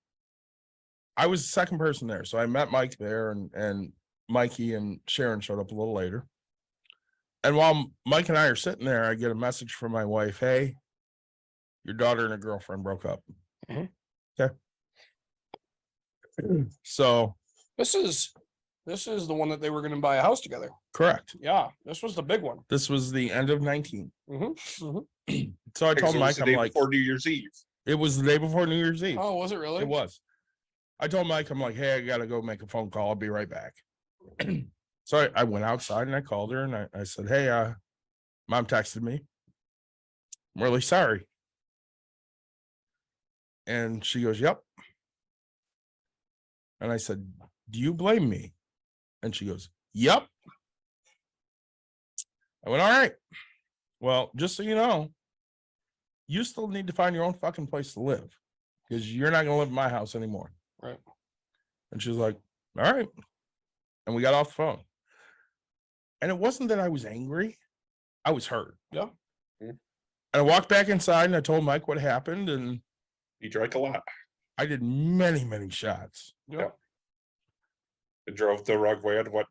I was the second person there. So I met Mike there, and Mikey and Sharon showed up a little later. And while Mike and I are sitting there, I get a message from my wife. Hey, your daughter and her girlfriend broke up. Mhm. Okay. So This is This is the one that they were going to buy a house together. Correct. Yeah, this was the big one. This was the end of 19. Mm-hmm. So I Because told it was Mike, the I'm day like, before New Year's Eve. it was the day before New Year's Eve. Oh, was it really? It was. I told Mike, I'm like, hey, I got to go make a phone call. I'll be right back. So I went outside and I called her and I said, hey, mom texted me. I'm really sorry. And she goes, yep. And I said, do you blame me? And she goes, yep. I went, all right. Well, just so you know, you still need to find your own fucking place to live because you're not going to live in my house anymore. Right. And she was like, all right. And we got off the phone. And it wasn't that I was angry. I was hurt. Yeah. And I walked back inside and I told Mike what happened. And He drank a lot. I did many, many shots. Yeah. It drove the wrong way on what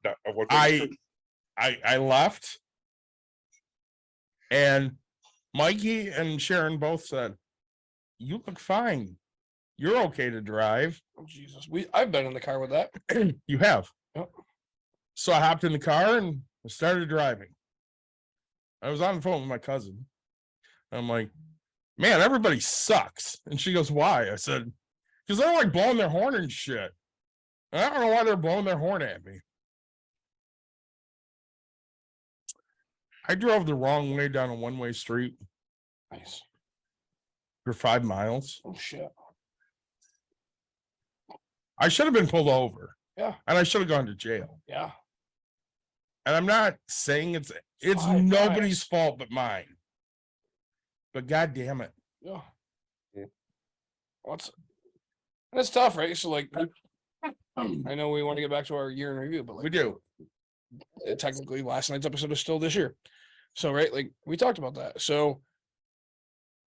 I left. And Mikey and Sharon both said, you look fine. You're okay to drive. Oh, Jesus. I've been in the car with that. You have. Yep. So I hopped in the car and I started driving. I was on the phone with my cousin. I'm like, man, everybody sucks. And she goes, why? I said, because they're like blowing their horn and shit. And I don't know why they're blowing their horn at me. I drove the wrong way down a one-way street Nice. for 5 miles. Oh, shit. I should have been pulled over. Yeah. And I should have gone to jail. Yeah. And I'm not saying it's 5 nobody's miles. fault but mine. But God damn it. Yeah. And it's tough, right? So, like, I know we want to get back to our year in review, but like, We do. technically last night's episode is still this year. So, right, like we talked about that. So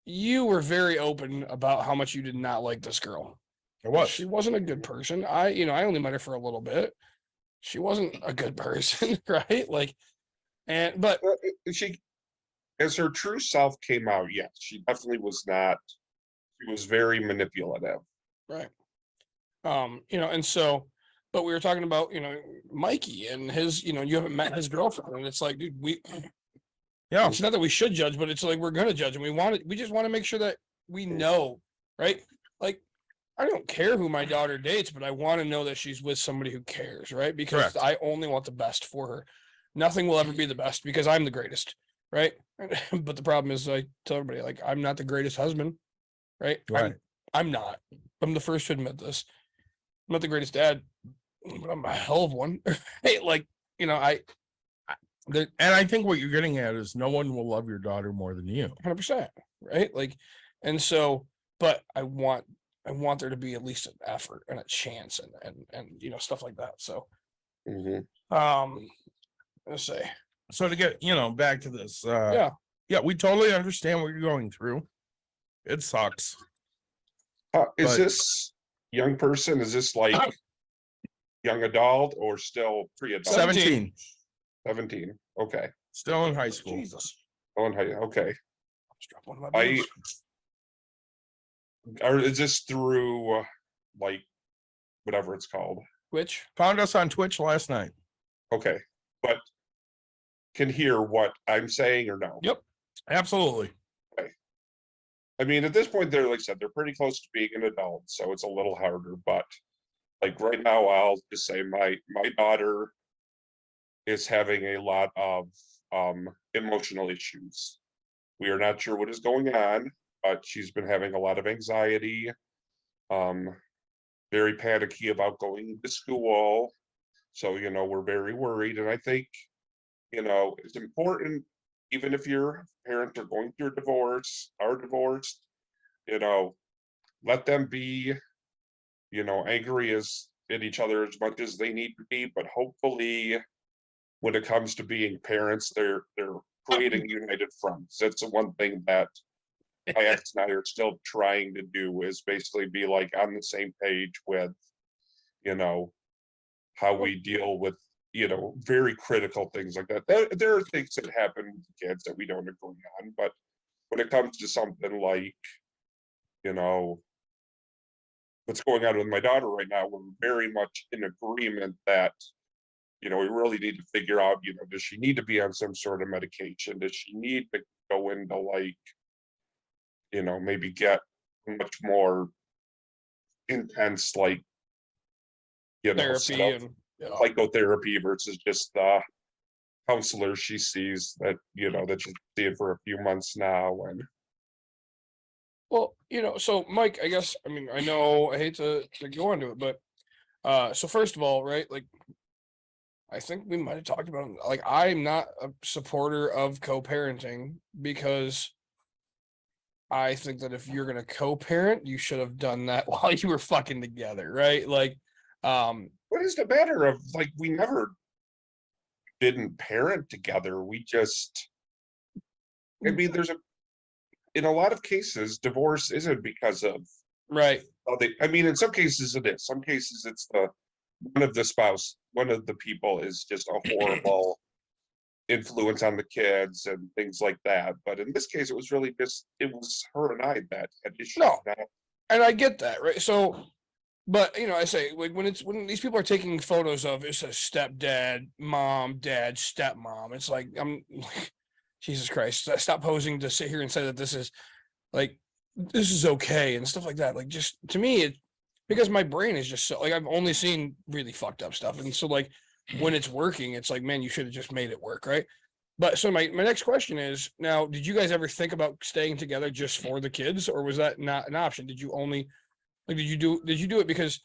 you were very open about how much you did not like this girl. It was. She wasn't a good person. I only met her for a little bit. She wasn't a good person, right? Like, but she, as her true self came out, yes, she definitely was not. She was very manipulative. right. And so, but we were talking about, Mikey and his, you haven't met his girlfriend, and it's like, dude, Yeah. it's not that we should judge, but it's like we're gonna judge, and we just want to make sure that we know, right? Like, I don't care who my daughter dates, but I want to know that she's with somebody who cares, right? Because Correct. I only want the best for her. Nothing will ever be the best because I'm the greatest, right? But the problem is, I tell everybody, like, I'm not the greatest husband, right? Right. I'm not. I'm the first to admit this. I'm not the greatest dad, but I'm a hell of one. Hey, like, and I think what you're getting at is no one will love your daughter more than you. 100%, right? Like, and so, but I want there to be at least an effort and a chance and stuff like that. So, let's say, So to get, back to this, yeah, we totally understand what you're going through. It sucks. Is But- this young person? Is this like young adult or still pre-adult? 17, 17. Okay. still in high school. Jesus. Oh, and okay. Just dropped one of my I, bills. or is this through like whatever it's called? Which? Found us on Twitch last night. Okay. But can hear what I'm saying or no? Yep. Absolutely. I mean, at this point, they're, like I said, they're pretty close to being an adult, so it's a little harder. But like right now, I'll just say my daughter is having a lot of emotional issues. We are not sure what is going on, but she's been having a lot of anxiety, very panicky about going to school. So, we're very worried. And I think, it's important, even if your parents are going through a divorce, are divorced, let them be, angry at each other as much as they need to be. But hopefully, when it comes to being parents, they're creating united fronts. That's the one thing that my ex and I are still trying to do, is basically be like on the same page with, how we deal with, very critical things like that. There are things that happen with kids that we don't agree on, but when it comes to something like, what's going on with my daughter right now, we're very much in agreement that we really need to figure out, does she need to be on some sort of medication? Does she need to go into like, maybe get much more intense, like, Therapy and psychotherapy versus just the counselor she sees that, that she's seeing for a few months now. And well, so Mike, I guess, I mean, I know I hate to go into it, but so first of all, right, like I think we might have talked about it, like I'm not a supporter of co-parenting because I think that if you're gonna co-parent, you should have done that while you were fucking together, right? Like, what is the matter of like we never didn't parent together? We just, I mean, in a lot of cases, divorce isn't because of right. I mean, in some cases it is. Some cases it's one of the people is just a horrible influence on the kids and things like that. But in this case, it was really just, it was her and I that had issues. No, and I get that, right? So, but I say like when these people are taking photos of it's a stepdad, mom, dad, stepmom. It's like I'm like, Jesus Christ, stop posing to sit here and say that this is okay and stuff like that. Like, just to me, it because my brain is just so like I've only seen really fucked up stuff, and so like when it's working, it's like, man, you should have just made it work, right? But so my next question is, now, did you guys ever think about staying together just for the kids, or was that not an option? Did you only like did you do it because,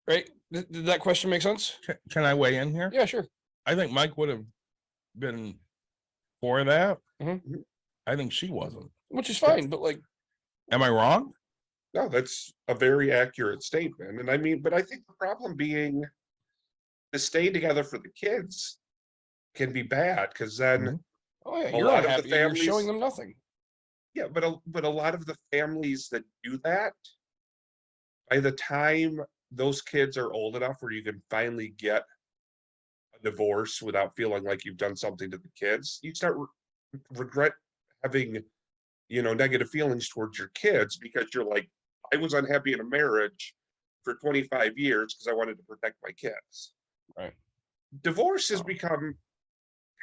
right? Did that question make sense? Can I weigh in here? Yeah, sure. I think Mike would have been for that. Mhm. I think she wasn't. Which is fine, but like, Am I wrong? No, that's a very accurate statement. And I mean, but I think the problem being the staying together for the kids can be bad because then Mhm. oh yeah, A you're lot of the unhappy and you're showing families- them nothing. yeah, but a lot of the families that do that, by the time those kids are old enough where you can finally get a divorce without feeling like you've done something to the kids, you start regret having, negative feelings towards your kids because you're like, I was unhappy in a marriage for 25 years because I wanted to protect my kids. Right. Divorce has become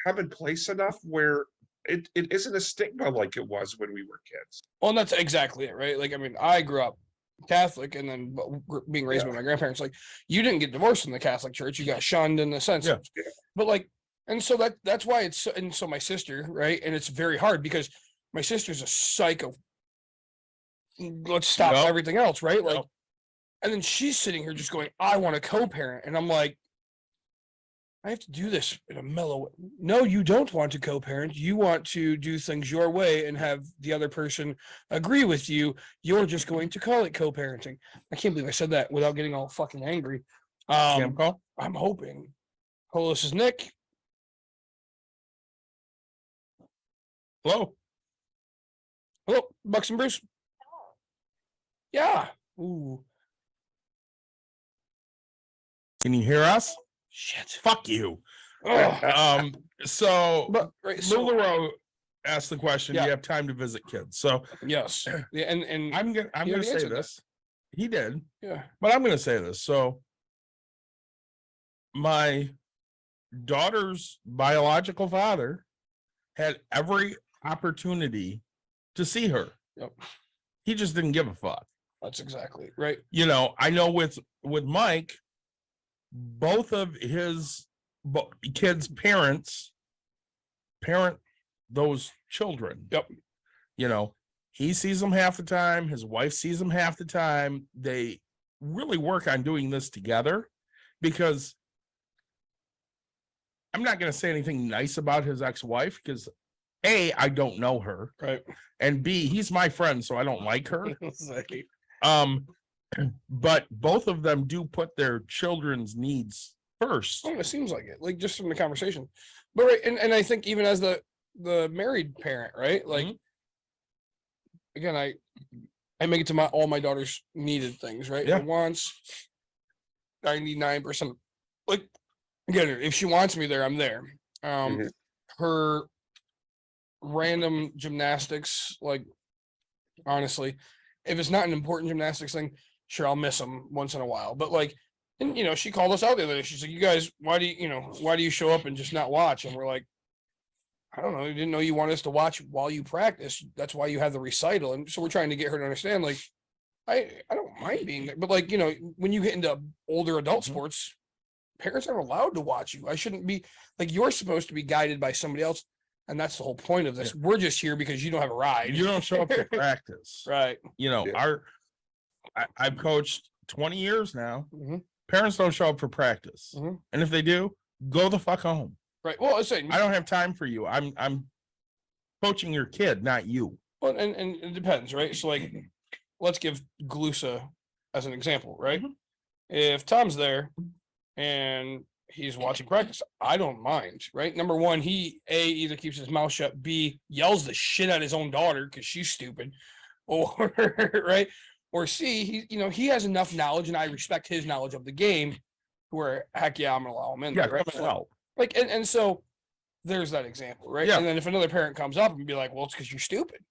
commonplace enough where it isn't a stigma like it was when we were kids. Well, and that's exactly it, right? Like, I mean, I grew up Catholic and then being raised by my grandparents. Like, you didn't get divorced in the Catholic Church; you got shunned in the sense. Yeah. But like, and so that's why it's and so my sister, right? And it's very hard because my sister's a psycho. Let's stop Yep. everything else, right? Like, Yep. and then she's sitting here just going, "I want to co-parent," and I'm like, I have to do this in a mellow way. No, you don't want to co-parent. You want to do things your way and have the other person agree with you. You're just going to call it co-parenting. I can't believe I said that without getting all fucking angry. Scam call? I'm hoping. Hello, this is Nick. Hello? Hello, Bucks and Bruce. Yeah. Ooh, Can you hear us? shit. Fuck you. Ugh. So But right, so Lularoe asked the question, do Yeah. you have time to visit kids? So yes. Yeah, and I'm gonna He already say answered that. this. He did, yeah. but I'm gonna say this. So my daughter's biological father had every opportunity to see her. Yep. He just didn't give a fuck. That's exactly right. I know with Mike, both of his kids' parents parent those children. Yep. He sees them half the time. His wife sees them half the time. They really work on doing this together because I'm not going to say anything nice about his ex-wife because A, I don't know her, Right. and B, he's my friend, so I don't like her. Exactly. But both of them do put their children's needs first. Oh, it seems like it, like just from the conversation. But right, and I think even as the married parent, right? Like, again, I make it to all my daughter's needed things, right? Yeah. Her wants 99%. Like, again, if she wants me there, I'm there. Mhm. Her random gymnastics, like, honestly, if it's not an important gymnastics thing, sure, I'll miss them once in a while. But like, And she called us out the other day. She's like, "You guys, why do you show up and just not watch?" And we're like, "I don't know. You didn't know you wanted us to watch while you practice. That's why you have the recital." And so we're trying to get her to understand, like, I don't mind being there, but like, when you get into older adult sports, parents aren't allowed to watch you. I shouldn't be like, you're supposed to be guided by somebody else. And that's the whole point of this. We're just here because you don't have a ride. You don't show up to practice. Right. I've coached 20 years now. Mhm. Parents don't show up for practice. Mhm. And if they do, go the fuck home. Right. Well, I say I don't have time for you. I'm coaching your kid, not you. well, and it depends, right? So like, let's give Glusa as an example, right? Mhm. If Tom's there and he's watching practice, I don't mind, right? Number one, he either keeps his mouth shut, B, yells the shit at his own daughter because she's stupid, or right, or C, he has enough knowledge, and I respect his knowledge of the game, where heck yeah, I'm gonna allow him in there, right? come and help. Like, and so there's that example, right? Yeah. And then if another parent comes up and be like, "Well, it's because you're stupid,"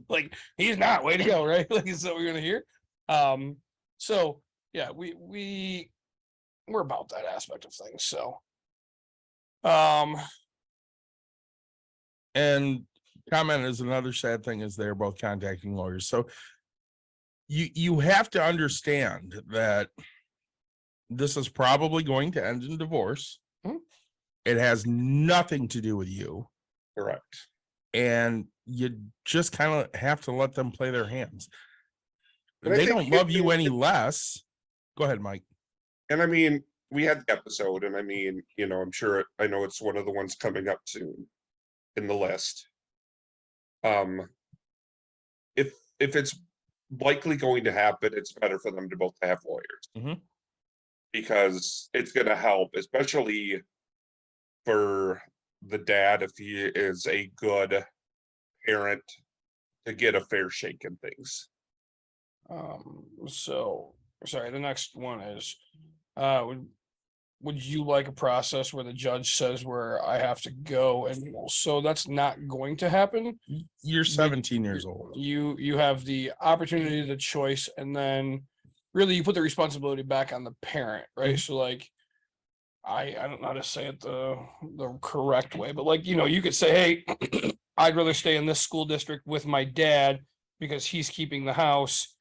like he's not. Way to go, right? Like, is that what we're gonna hear? So yeah, we're about that aspect of things. So, And comment is another sad thing is they're both contacting lawyers. So you have to understand that this is probably going to end in divorce. Mhm. It has nothing to do with you. Correct. And you just kind of have to let them play their hands. But I They think don't love you any less. Go ahead, Mike. And I mean, we had the episode, and I mean, I'm sure I know it's one of the ones coming up soon in the list. If it's likely going to happen, it's better for them to both have lawyers. Mhm. Because it's going to help, especially for the dad, if he is a good parent, to get a fair shake in things. so sorry. The next one is, would you like a process where the judge says where I have to go? And so that's not going to happen. You're 17 years old. You have the opportunity, the choice, and then really you put the responsibility back on the parent, right? So like, I don't know how to say it the correct way, but like, you could say, hey, I'd rather stay in this school district with my dad because he's keeping the house.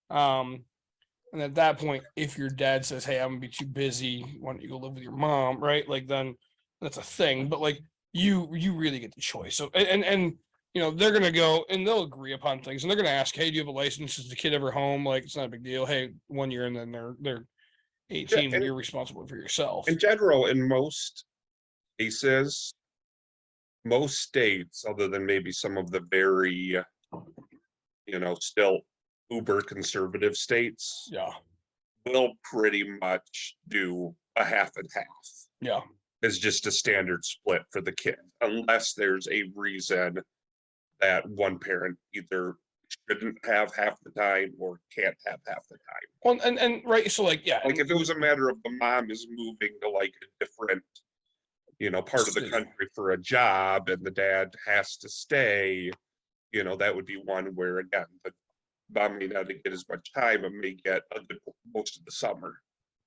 And at that point, if your dad says, "Hey, I'm gonna be too busy, why don't you go live with your mom?" Right? Like, then that's a thing. But like, you really get the choice. So and they're gonna go and they'll agree upon things, and they're gonna ask, "Hey, do you have a license? Is the kid ever home?" Like, it's not a big deal. Hey, 1 year, and then they're 18, Yeah, and you're responsible for yourself. In general, in most cases, most states, other than maybe some of the very, still uber conservative states, Yeah, will pretty much do a half and half. yeah, Is just a standard split for the kid, unless there's a reason that one parent either shouldn't have half the time or can't have half the time. well, and right. So like, yeah, Like if it was a matter of the mom is moving to like a different, part of the City. country for a job and the dad has to stay, that would be one where again, the mom may not get as much time and may get a good most of the summer.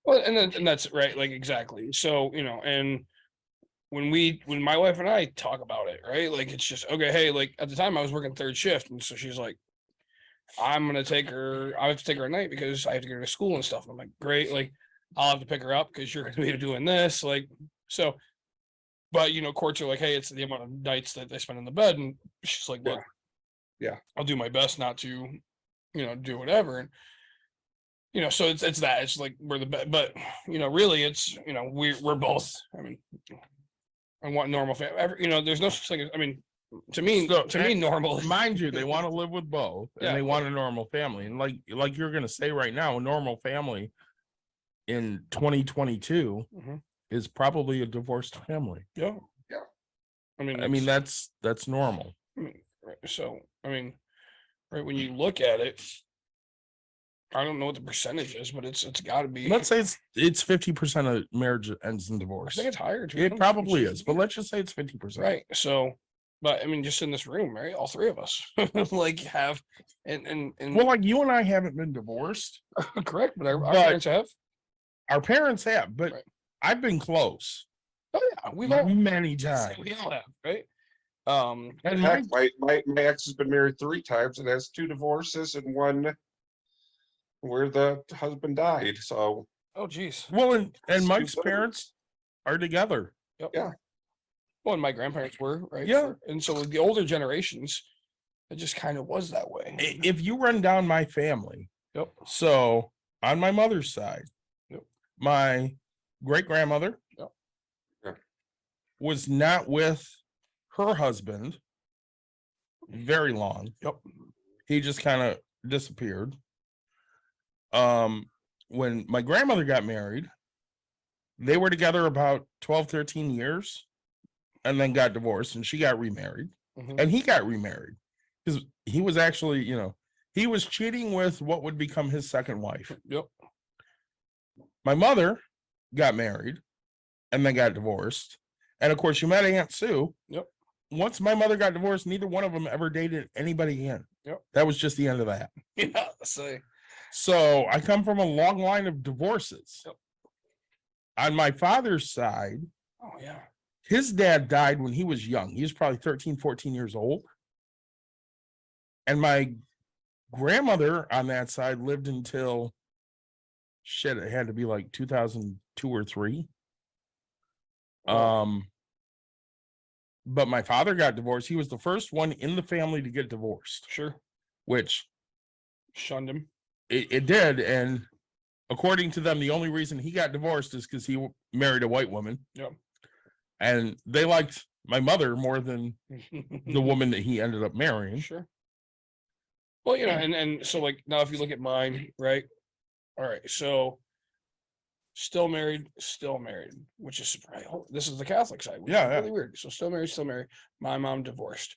well, and that's right. Like, exactly. So, and when my wife and I talk about it, right? Like, it's just, okay, hey, like at the time I was working third shift. And so she's like, I have to take her at night because I have to get her to school and stuff. And I'm like, great. Like, I'll have to pick her up because you're going to be doing this. Like, so, but courts are like, hey, it's the amount of nights that they spend in the bed. And she's like, look, Yeah. I'll do my best not to, do whatever. And, so it's that, it's like we're the best, but really it's, we're both, I mean, I want normal family, there's no such thing as, I mean, to me, normal. Mind you, they want to live with both, and Yeah. they want a normal family. And like you're gonna say right now, a normal family in 2022 Mhm. is probably a divorced family. Yeah. Yeah. I mean, I mean, that's normal. right. So, I mean, right, when you look at it, I don't know what the percentage is, but it's got to be. Let's say it's 50% of marriage ends in I divorce. think it's higher too. It probably is, but let's just say it's 50%. Right. So, but I mean, just in this room, right? All three of us like have, and Well, like you and I haven't been divorced. correct, but our but- parents have. Our parents have, but Right. I've been close Oh yeah, we've all many times. we all have, right? And Heck, my ex has been married 3 times and has 2 divorces and 1 where the husband died. So oh geez. well, and It's Mike's too bad. parents are together. Yep. Yeah. Well, and my grandparents were, right? Yeah. And so the older generations, it just kind of was that way. If you run down my family, Yep. so on my mother's side, Yep. my great grandmother Yep. Yeah. was not with her husband very long. Yep. He just kind of disappeared. When my grandmother got married, they were together about 12, 13 years and then got divorced, and she got remarried Mhm. and he got remarried because he was actually, he was cheating with what would become his second wife. Yep. My mother got married and then got divorced. And of course, you met Aunt Sue. Yep. Once my mother got divorced, neither one of them ever dated anybody again. Yep. That was just the end of that. Yeah. So So I come from a long line of divorces. Yep. On my father's side, oh yeah. his dad died when he was young. He was probably 13, 14 years old. And my grandmother on that side lived until it had to be like 2002 or 3. Wow. But my father got divorced. He was the first one in the family to get divorced, Sure. which Shunned him. it did. And according to them, the only reason he got divorced is because he married a white woman. Yep. And they liked my mother more than the woman that he ended up marrying. Sure. Well, and so like now if you look at mine, right? All right, so still married, which is this is the Catholic side, which Yeah, is yeah. really weird. So still married. My mom divorced.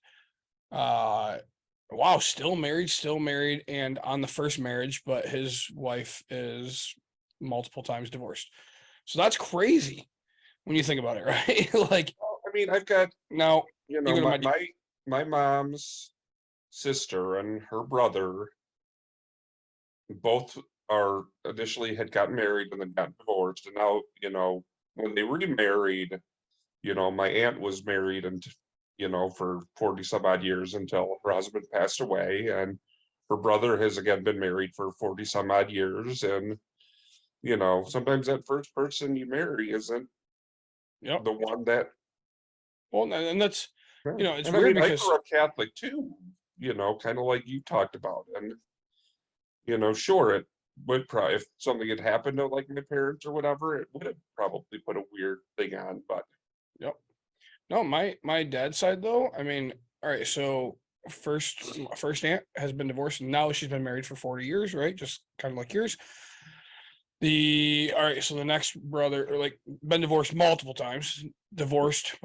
Wow, still married, and on the first marriage, but his wife is multiple times divorced. So that's crazy when you think about it, right? Like I mean, I've got, now, you know, Even my mom's sister and her brother both are initially had gotten married and then got divorced. And now, when they remarried, my aunt was married and, for 40 some odd years until her husband passed away. And her brother has again been married for 40 some odd years. And, sometimes that first person you marry isn't yep. the one that, Well, and that's it's and weird I because grew up Catholic too, kind of like you talked about. And, sure, it would probably, if something had happened to like my parents or whatever, it would have probably put a weird thing on, but yep. No, my dad's side though. I mean, all right. So first aunt has been divorced, and now she's been married for 40 years, right? Just kind of like yours. All right. So the next brother, like, been divorced multiple times. Divorced,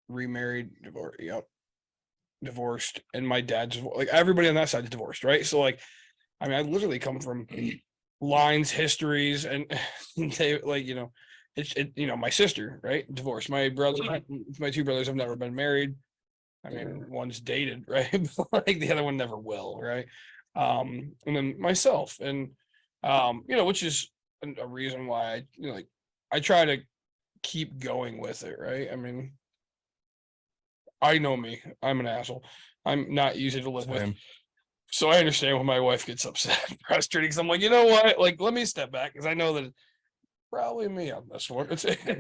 remarried, divorced. Yep. Divorced, and my dad's like everybody on that side is divorced, right? So like, I mean, I literally come from lines, histories, and they like my sister, right, divorced. My brother, my 2 brothers have never been married. I mean, one's dated, right, but like the other one never will, right? And then myself, and which is a reason why I try to keep going with it, right? I mean, I know me. I'm an asshole. I'm not easy to live with. Same. So I understand when my wife gets upset and frustrated because I'm like, you know what? Like, let me step back because I know that it's probably me on this one.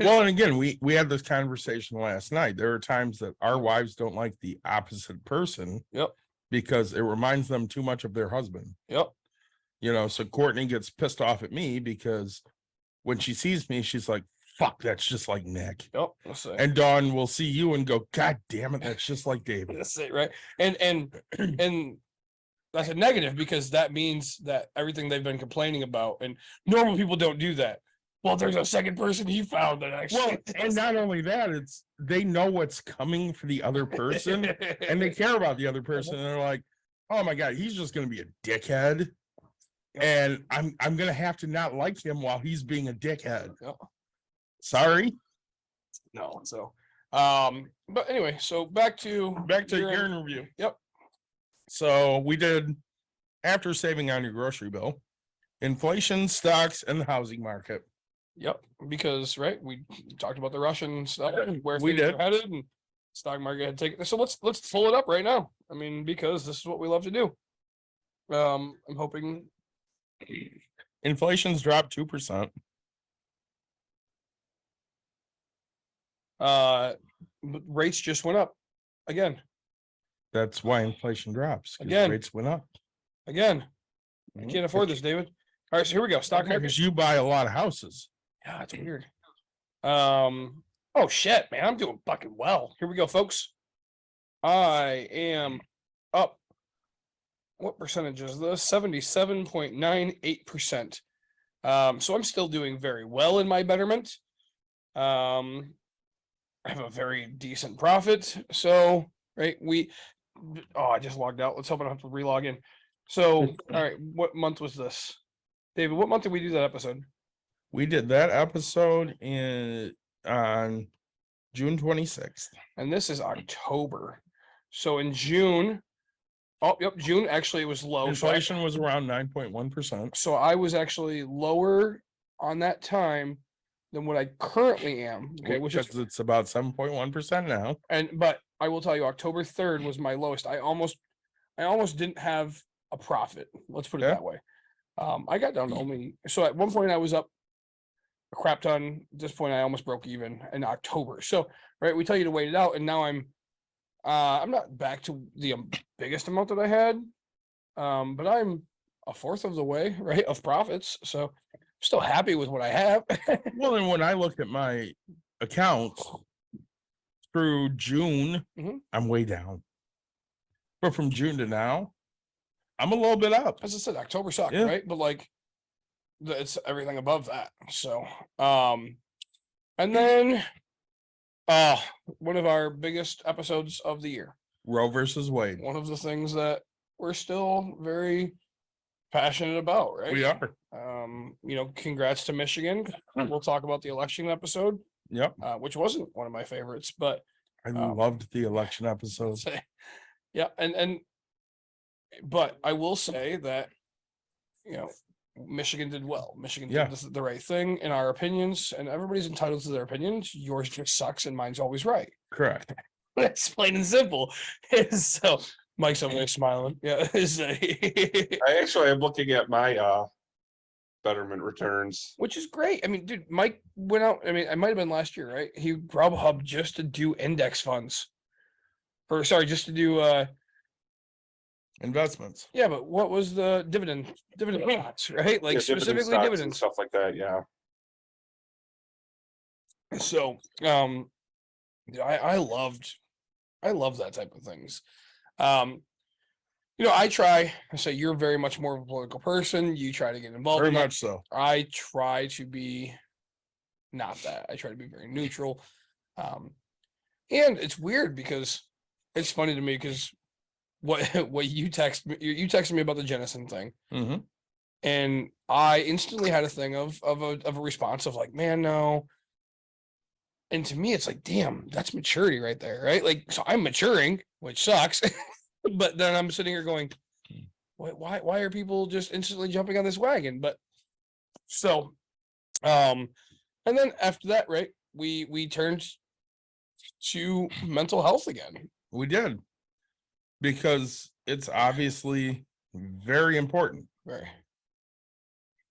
Well, and again, we had this conversation last night. There are times that our wives don't like the opposite person. Yep. Because it reminds them too much of their husband. Yep. So Courtney gets pissed off at me because when she sees me, she's like, fuck, that's just like Nick. Yep. That's it. And Dawn will see you and go, God damn it, that's just like David. That's it, right? And that's a negative because that means that everything they've been complaining about, and normal people don't do that. Well, there's a second person he found that actually. Well, and not only that, it's they know what's coming for the other person and they care about the other person. And they're like, oh my God, he's just gonna be a dickhead. And I'm gonna have to not like him while he's being a dickhead. Yep. Sorry. No, so but anyway, so back to your interview. Yep. So we did, after saving on your grocery bill, Inflation, stocks, and the housing market. Yep, because right, we talked about the Russian stuff and where We things did. are headed, and stock market had taken. So let's pull it up right now. I mean, because this is what we love to do. I'm hoping. Inflation's dropped 2%. Rates just went up again. That's why inflation drops. 'Cause Again. rates went up. Again, I can't afford this, David. All right, so here we go. Stock market. Because you buy a lot of houses. Yeah, it's weird. Oh shit, man, I'm doing fucking well. Here we go, folks. I am up. What percentage is this? 77.98%. So I'm still doing very well in my betterment. I have a very decent profit. So, right, I just logged out. Let's hope I don't have to relog in. So, all right, what month was this? David, what month did we do that episode? We did that episode on June 26th. And this is October. So in June, June actually it was low. Inflation was around 9.1%. So I was actually lower on that time than what I currently am. Okay, which is it's about 7.1% now. but I will tell you, October 3rd was my lowest. I almost didn't have a profit. Let's put it Okay. that way. I got down to only so at one point I was up a crap ton. At this point, I almost broke even in October. So right, we tell you to wait it out, and now I'm not back to the biggest amount that I had, but I'm a fourth of the way, right, of profits. So I'm still happy with what I have. Well, and when I look at my accounts through June, Mhm. I'm way down. But from June to now, I'm a little bit up. As I said, October sucked, Yeah. right? But like, it's everything above that. So, and then, one of our biggest episodes of the year. Roe versus Wade. One of the things that we're still very passionate about, right? We are. Congrats to Michigan. We'll talk about the election episode, Yep. which wasn't one of my favorites, but I loved the election episode. yeah, but I will say that Michigan did well. Michigan Yeah. did the right thing in our opinions, and everybody's entitled to their opinions. Yours just sucks, and mine's always right. Correct. That's plain and simple. So Mike's over there smiling. Yeah. I actually am looking at my betterment returns. Which is great. I mean, dude, Mike went out. I mean, it might have been last year, right? He Grubhub just to do index funds. Or sorry, just to do Investments. yeah, but what was the dividend stocks, right? Like Yeah, specifically stocks and dividends. stuff like that. Yeah. So I loved that type of things. I say you're very much more of a political person. You try to get involved Very in that. much so. I try to be not that. I try to be very neutral. And it's weird because it's funny to me because what you texted me about the Jennison thing. Mm-hmm. And I instantly had a thing of a response of like, man, no. And to me, it's like, damn, that's maturity right there, right? Like, so I'm maturing, which sucks. But then I'm sitting here going, why are people just instantly jumping on this wagon? But so, and then after that, right, we turned to mental health again. We did. Because it's obviously very important. Right.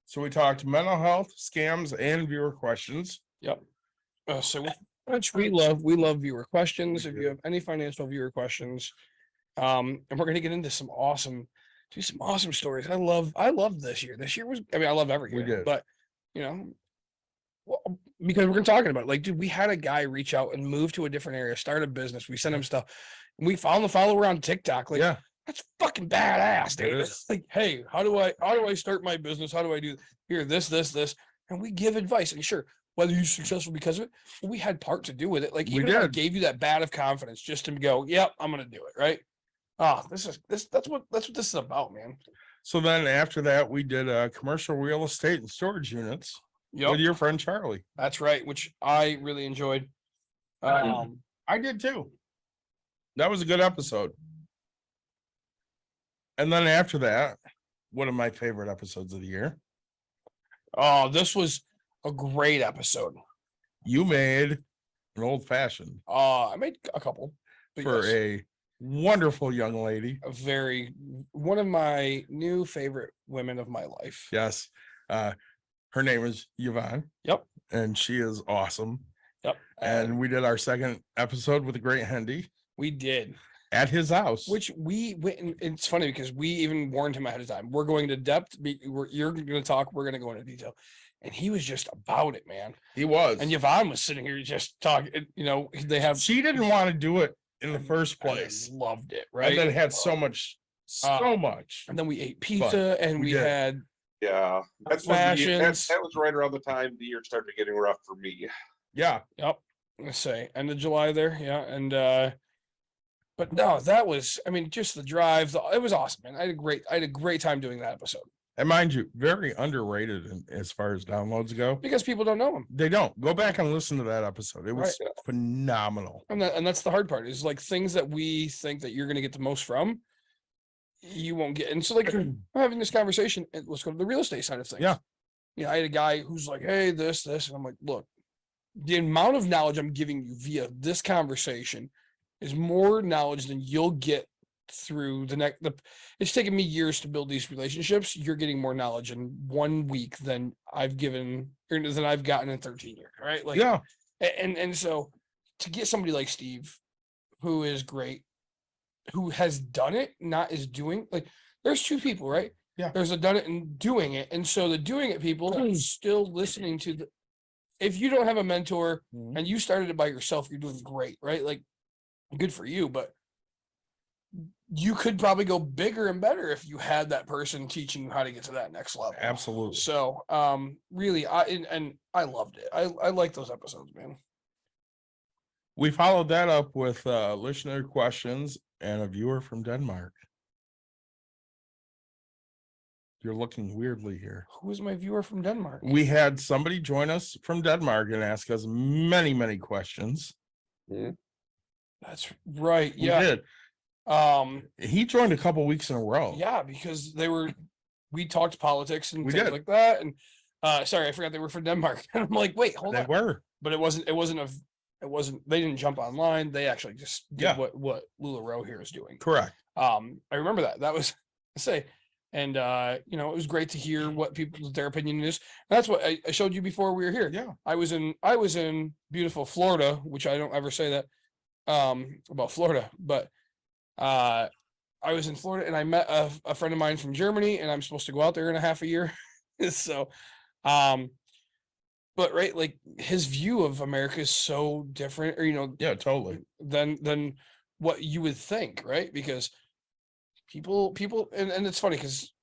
So we talked mental health, scams, and viewer questions. Yep. So which we love viewer questions. If do. you have any financial viewer questions, and we're gonna get into some awesome stories. I love this year. This year was, I mean, I love every We year, did. but because we're talking about it, like, dude, we had a guy reach out and move to a different area, start a business. We sent him stuff. And we found the follower on TikTok. Like, Yeah. that's fucking badass, It dude. is. It's like, hey, how do I start my business? How do I do here, this, and we give advice. And sure, whether you're successful because of it, we had part to do with it. Like, We even if I did. gave you that bat of confidence just to go, yep, I'm gonna do it, right? That's what this is about, man. So then after that, we did commercial real estate and storage units Yep, with your friend Charlie. that's right, which I really enjoyed. I did too. That was a good episode. And then after that, one of my favorite episodes of the year, Oh, this was a great episode. You made an old fashioned I made a couple but for yes, a wonderful young lady. one of my new favorite women of my life. Yes. Her name is Yvonne. Yep. And she is awesome. Yep. And we did our second episode with the great Hendy we did, at his house. which we went. And it's funny because we even warned him ahead of time. We're going to depth. You're going to talk. We're going to go into detail. And he was just about it, man. He was. And Yvonne was sitting here just talking. You know, they have. She didn't want to do it in the first and place. loved it, right? And then had so much. And then we ate pizza, and we we did. had. Yeah, that's Fashions. that was right around the time the year started getting rough for me. Yeah. Yep. Let's say end of July there. Yeah. And but no, that was, I mean, just the drive, it was awesome, man. I had a great time doing that episode. And mind you, very underrated as far as downloads go. Because people don't know him. They don't. Go back and listen to that episode. It was phenomenal. And that's the hard part, is like things that we think that you're gonna get the most from, you won't get. And so like I'm having this conversation, and let's go to the real estate side of things. Yeah. You know, I had a guy who's like, hey, this, and I'm like, look, the amount of knowledge I'm giving you via this conversation is more knowledge than you'll get through it's taken me years to build these relationships. You're getting more knowledge in 1 week than I've gotten in 13 years, right? Like, Yeah. And so to get somebody like Steve, who is great, who has done it, not is doing, like, there's two people, right? Yeah. There's a done it and doing it. And so the doing it people are still listening to if you don't have a mentor and you started it by yourself, you're doing great, right? Like, good for you, but you could probably go bigger and better if you had that person teaching you how to get to that next level. Absolutely. So, really, I loved it. I like those episodes, man. We followed that up with listener questions and a viewer from Denmark. You're looking weirdly here. Who is my viewer from Denmark? We had somebody join us from Denmark and ask us many, many questions. That's right. We Yeah. did. He joined a couple weeks in a row. Yeah, because we talked politics and We things did. like that. And sorry, I forgot they were from Denmark. And I'm like, wait, hold They on. were. But it wasn't, they didn't jump online. They actually just did Yeah. what Lula Rowe here is doing. Correct. I remember that was and you know, it was great to hear what their opinion is. And that's what I showed you before we were here. Yeah. I was in beautiful Florida, which I don't ever say that about Florida, but I was in Florida and I met a friend of mine from Germany, and I'm supposed to go out there in a half a year. So but right, like, his view of America is so different, or, you know, Yeah, totally. than what you would think, right? Because people and it's funny because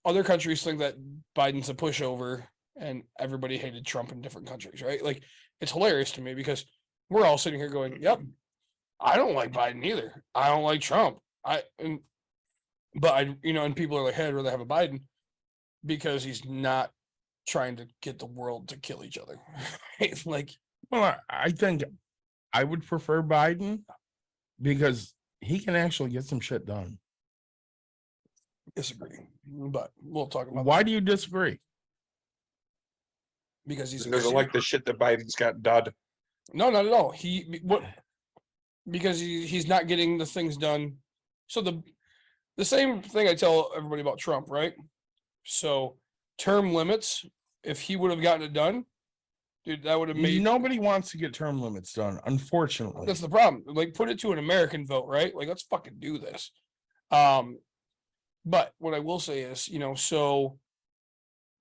other countries think that Biden's a pushover and everybody hated Trump in different countries, right? Like, it's hilarious to me because we're all sitting here going, yep, I don't like Biden either. I don't like Trump. But and people are like, hey, I'd rather have a Biden because he's not trying to get the world to kill each other. Right? Like, Well, I think I would prefer Biden because he can actually get some shit done. disagree, but we'll talk about Why that do you disagree? because he's Because I like the shit that Biden's got done. No, not at all. Because he's not getting the things done. So the same thing I tell everybody about Trump, right? So term limits, if he would have gotten it done, dude, that would have made Nobody wants to get term limits done, unfortunately. that's the problem. Like, put it to an American vote, right? Like, let's fucking do this. But what I will say is, so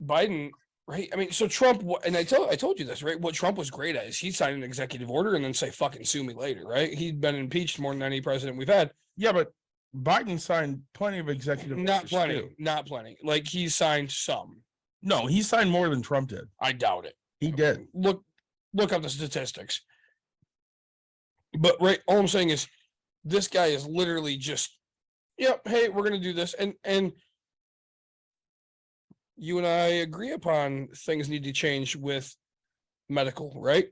Biden, right? I mean, so Trump, and I told you this, right? What Trump was great at is he'd sign an executive order and then say, fucking sue me later, right? He'd been impeached more than any president we've had. Yeah, but Biden signed plenty of executive Not orders, too. plenty, not plenty. Like, he signed some. No, he signed more than Trump did. I doubt it. He did. Look up the statistics. But right, all I'm saying is this guy is literally just, yep, hey, we're gonna do this. And you and I agree upon things need to change with medical, right?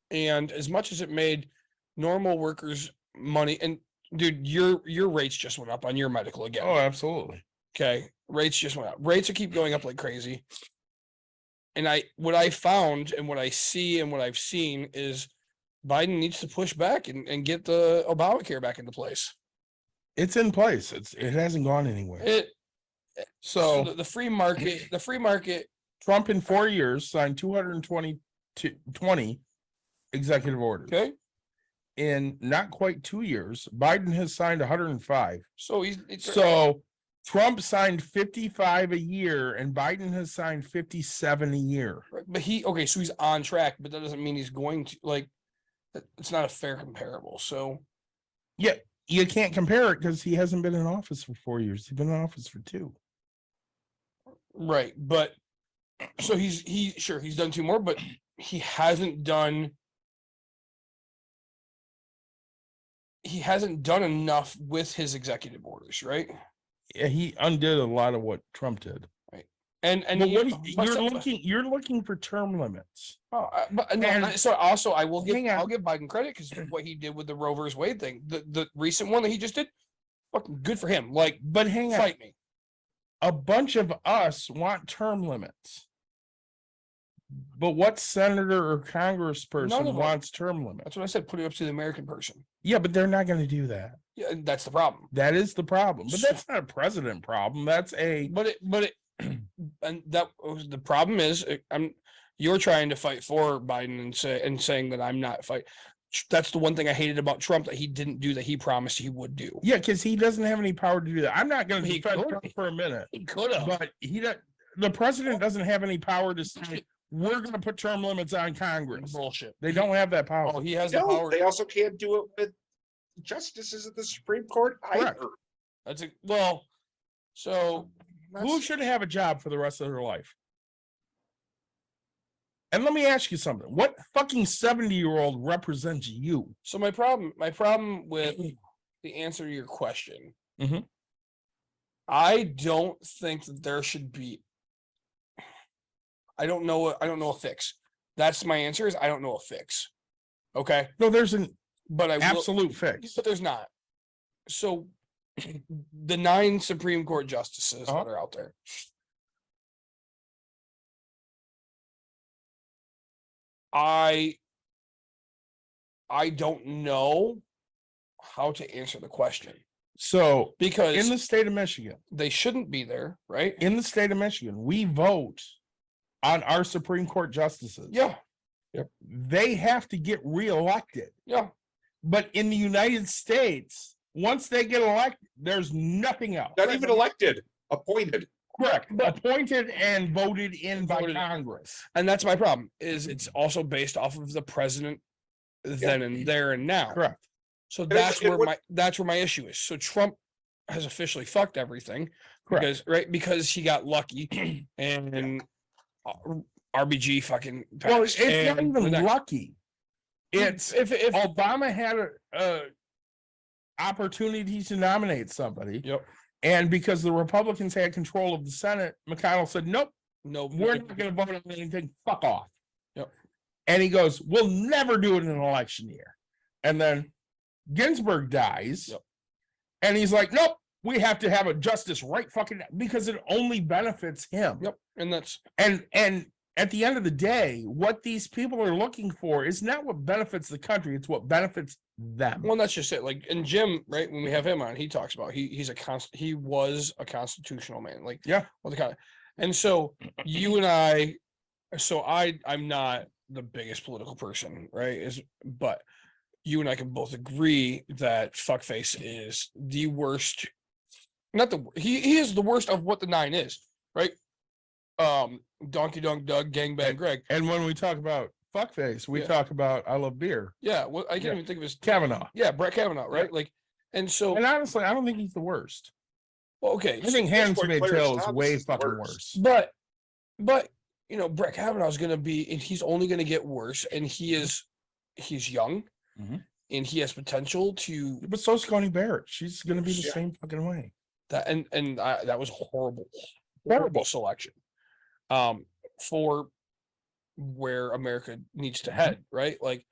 And as much as it made normal workers money, and dude, your rates just went up on your medical again. Oh, absolutely. Okay. Rates just went up. Rates will keep going up like crazy. what I found and what I see and what I've seen is Biden needs to push back and get the Obamacare back into place. It's in place. It hasn't gone anywhere. So So the free market. Trump in 4 years signed 220 executive orders. Okay. In not quite 2 years, Biden has signed 105. So So Trump signed 55 a year and Biden has signed 57 a year. but so he's on track, but that doesn't mean he's going to it's not a fair comparable. So Yeah, you can't compare it because he hasn't been in office for 4 years. He's been in office for 2. right, but so he's done 2 more, but he hasn't done enough with his executive orders, right? Yeah, he undid a lot of what Trump did. And But you're looking for term limits. I'll give Hang on. Biden credit because what he did with the Roe vs. Wade thing, the recent one that he just did, fucking good for him. But hang on, Fight me. a bunch of us want term limits. But what senator or None congressperson of them. wants term limits? That's what I said. Put it up to the American person. Yeah, but they're not going to do that. Yeah, that's the problem. That is the problem. But that's not a president problem. That's a And that was the problem is you're trying to fight for Biden and saying that I'm not fight. That's the one thing I hated about Trump that he didn't do that he promised he would do. Yeah, because he doesn't have any power to do that. I'm not going to He defend could. Trump for a minute, He could have. but the president doesn't have any power to say we're going to put term limits on Congress. Bullshit. They don't have that power. Oh, he has the No, power. they also can't do it with justices of the Supreme Court Correct. either. So Who should have a job for the rest of their life? And let me ask you something. What fucking 70-year-old represents you? So my problem with the answer to your question, Mhm. I don't think that there should be. I don't know a fix. That's my answer. Is I don't know a fix. Okay, No, there's an but I will, absolute fix. but there's not. So the 9 Supreme Court justices that are out there. I don't know how to answer the question So because in the state of Michigan, they shouldn't be there, right? in the state of Michigan, we vote on our Supreme Court justices. Yeah, They have to get reelected. yeah. But in the United States, once they get elected, there's nothing else. Not even elected, appointed. Correct. Appointed and voted in by Voted in. Congress. And that's my problem. Is it's also based off of the president then and there and now. Correct. So it's- it would- that's where my issue is. So Trump has officially fucked everything Correct. because he got lucky and RBG fucking passed. Well, it's not And even the next- lucky. It's if Obama had a opportunity to nominate somebody. Yep. And because the Republicans had control of the Senate, McConnell said, nope, no, we're not going to vote on anything. Fuck off. Yep. And he goes, we'll never do it in an election year. And then Ginsburg dies. Yep. And he's like, nope, we have to have a justice right fucking now, because it only benefits him. Yep. And that's And at the end of the day, what these people are looking for is not what benefits the country, it's what benefits them. well, that's just it. Like, and Jim, right? When we have him on, he talks about he was a constitutional man. Like, Yeah. well, the kind. And so you and I, I'm not the biggest political person, right? But you and I can both agree that fuckface is the worst. Not the he is the worst of what the 9 is, right? Donkey Donk Doug, Gangbang Greg. And when we talk about fuckface, we Yeah. talk about I love beer. Yeah, well, I can't Yeah. even think of his Kavanaugh. Yeah, Brett Kavanaugh, right? Like, and so And honestly, I don't think he's the worst. well, okay, I think Clarence Hans Maytel is Thomas way is the fucking worst. worse. but Brett Kavanaugh is going to be, and he's only going to get worse, and he's young, Mhm. and he has potential to But so is Coney Barrett. She's going to be the Yeah. same fucking way. that, and that was horrible selection, for where America needs to head, right? Like,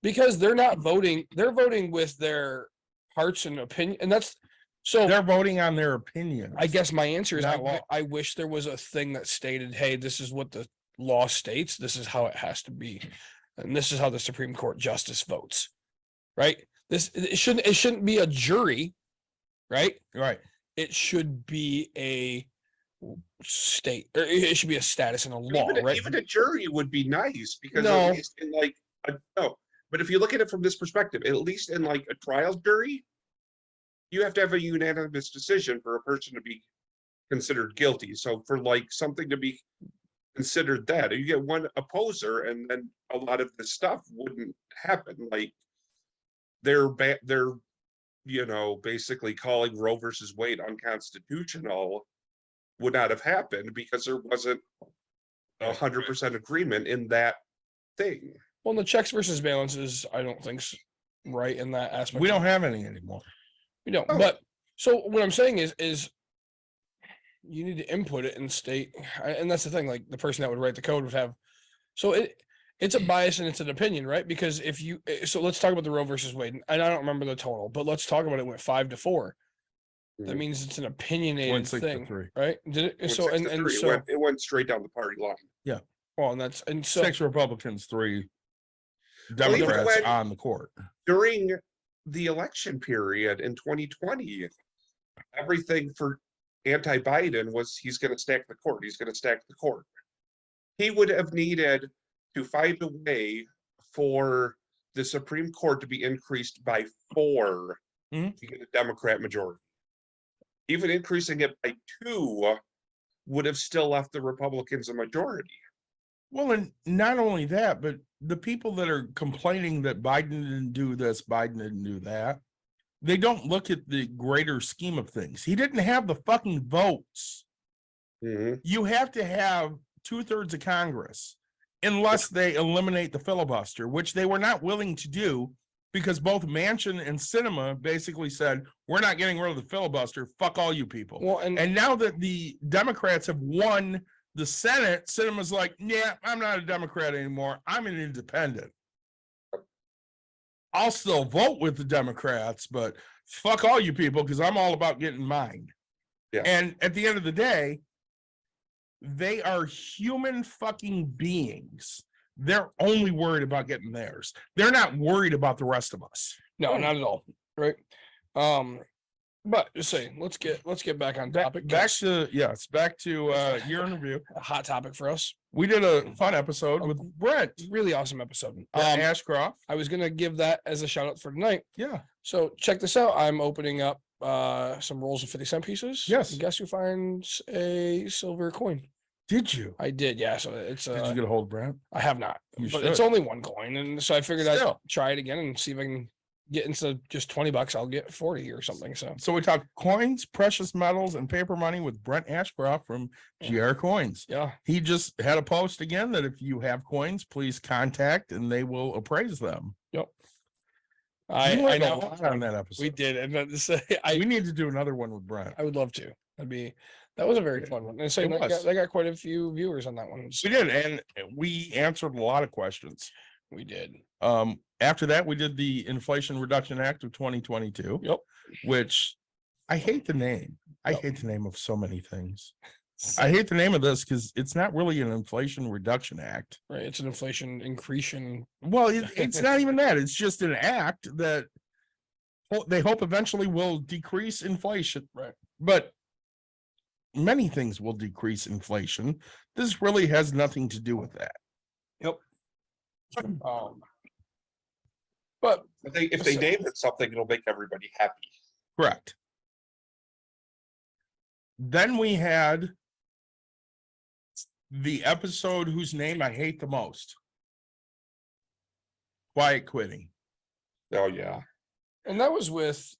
because they're not voting, they're voting with their hearts and opinion, and that's so. They're voting on their opinions. I guess my answer is Not I wish there was a thing that stated, hey, this is what the law states, this is how it has to be. And this is how the Supreme Court justice votes. Right? It shouldn't be a jury, right? Right. It should be a state, or it should be a status in a law, right? Even a jury would be nice because No. at least in like no, but if you look at it from this perspective, at least in like a trial jury, you have to have a unanimous decision for a person to be considered guilty. So for like something to be considered that, you get one opposer, and then a lot of this stuff wouldn't happen. Like they're basically calling Roe versus Wade unconstitutional would not have happened because there wasn't 100% agreement in that thing. Well, the checks versus balances, I don't think's right in that aspect. We don't have any anymore. We don't. Oh. But so what I'm saying is you need to input it in state, and that's the thing. Like the person that would write the code would have. So it's a bias and it's an opinion, right? Because so let's talk about the Roe versus Wade, and I don't remember the total, but let's talk about it. Went 5-4. That means it's an opinionated thing, 6-3. right? Did it? So and 6-3, so it went straight down the party line. well, and so 6 Republicans, 3 Well, even Democrats when- on the court. During the election period in 2020, everything for anti-Biden was he's going to stack the court. He's going to stack the court. He would have needed to find a way for the Supreme Court to be increased by 4 Mhm. to get a Democrat majority. Even increasing it by 2 would have still left the Republicans a majority. Well, and not only that, but the people that are complaining that Biden didn't do this, Biden didn't do that, they don't look at the greater scheme of things. He didn't have the fucking votes. You have to have 2/3 of Congress unless they eliminate the filibuster, which they were not willing to do because both Manchin and Sinema basically said, we're not getting rid of the filibuster. Fuck all you people. well, And now that the Democrats have won the Senate, Sinema's like, yeah, I'm not a Democrat anymore. I'm an independent. I'll still vote with the Democrats, but fuck all you people because I'm all about getting mine. Yeah. And at the end of the day, they are human fucking beings. They're only worried about getting theirs. They're not worried about the rest of us. no, not at all, right? But just saying, let's get back on topic. Back 'cause to year in review. a hot topic for us. We did a fun episode with Brent Really awesome episode. Ashcroft. I was gonna give that as a shout out for tonight. Yeah. So check this out. I'm opening up some rolls of 50-cent pieces. Yes. And guess who finds a silver coin? Did you? I did, yeah. So it's Did you get a hold of Brent? I have not, You but it's should. only one coin, and so I figured I'd Still. try it again and see if I can get into just $20. I'll get 40 or something. So We talked coins, precious metals, and paper money with Brent Ashcroft from GR Coins. yeah, He just had a post again that if you have coins, please contact and they will appraise them. I You learned a know lot on that episode. we did, and then to say We need to do another one with Brent. I would love to. That was a very fun one. And so It that was. got quite a few viewers on that one. We did, and we answered a lot of questions. We did. After that, we did the Inflation Reduction Act of 2022. Yep. Which I hate the name. I hate the name of so many things. I hate the name of this because it's not really an Inflation Reduction Act. Right. It's an inflation increasing. Well, it's not even that. It's just an act that they hope eventually will decrease inflation. Right. But many things will decrease inflation. This really has nothing to do with that. Yep. But If they name it something, it'll make everybody happy. Correct. Then we had the episode whose name I hate the most. Quiet quitting. Oh yeah. and that was with.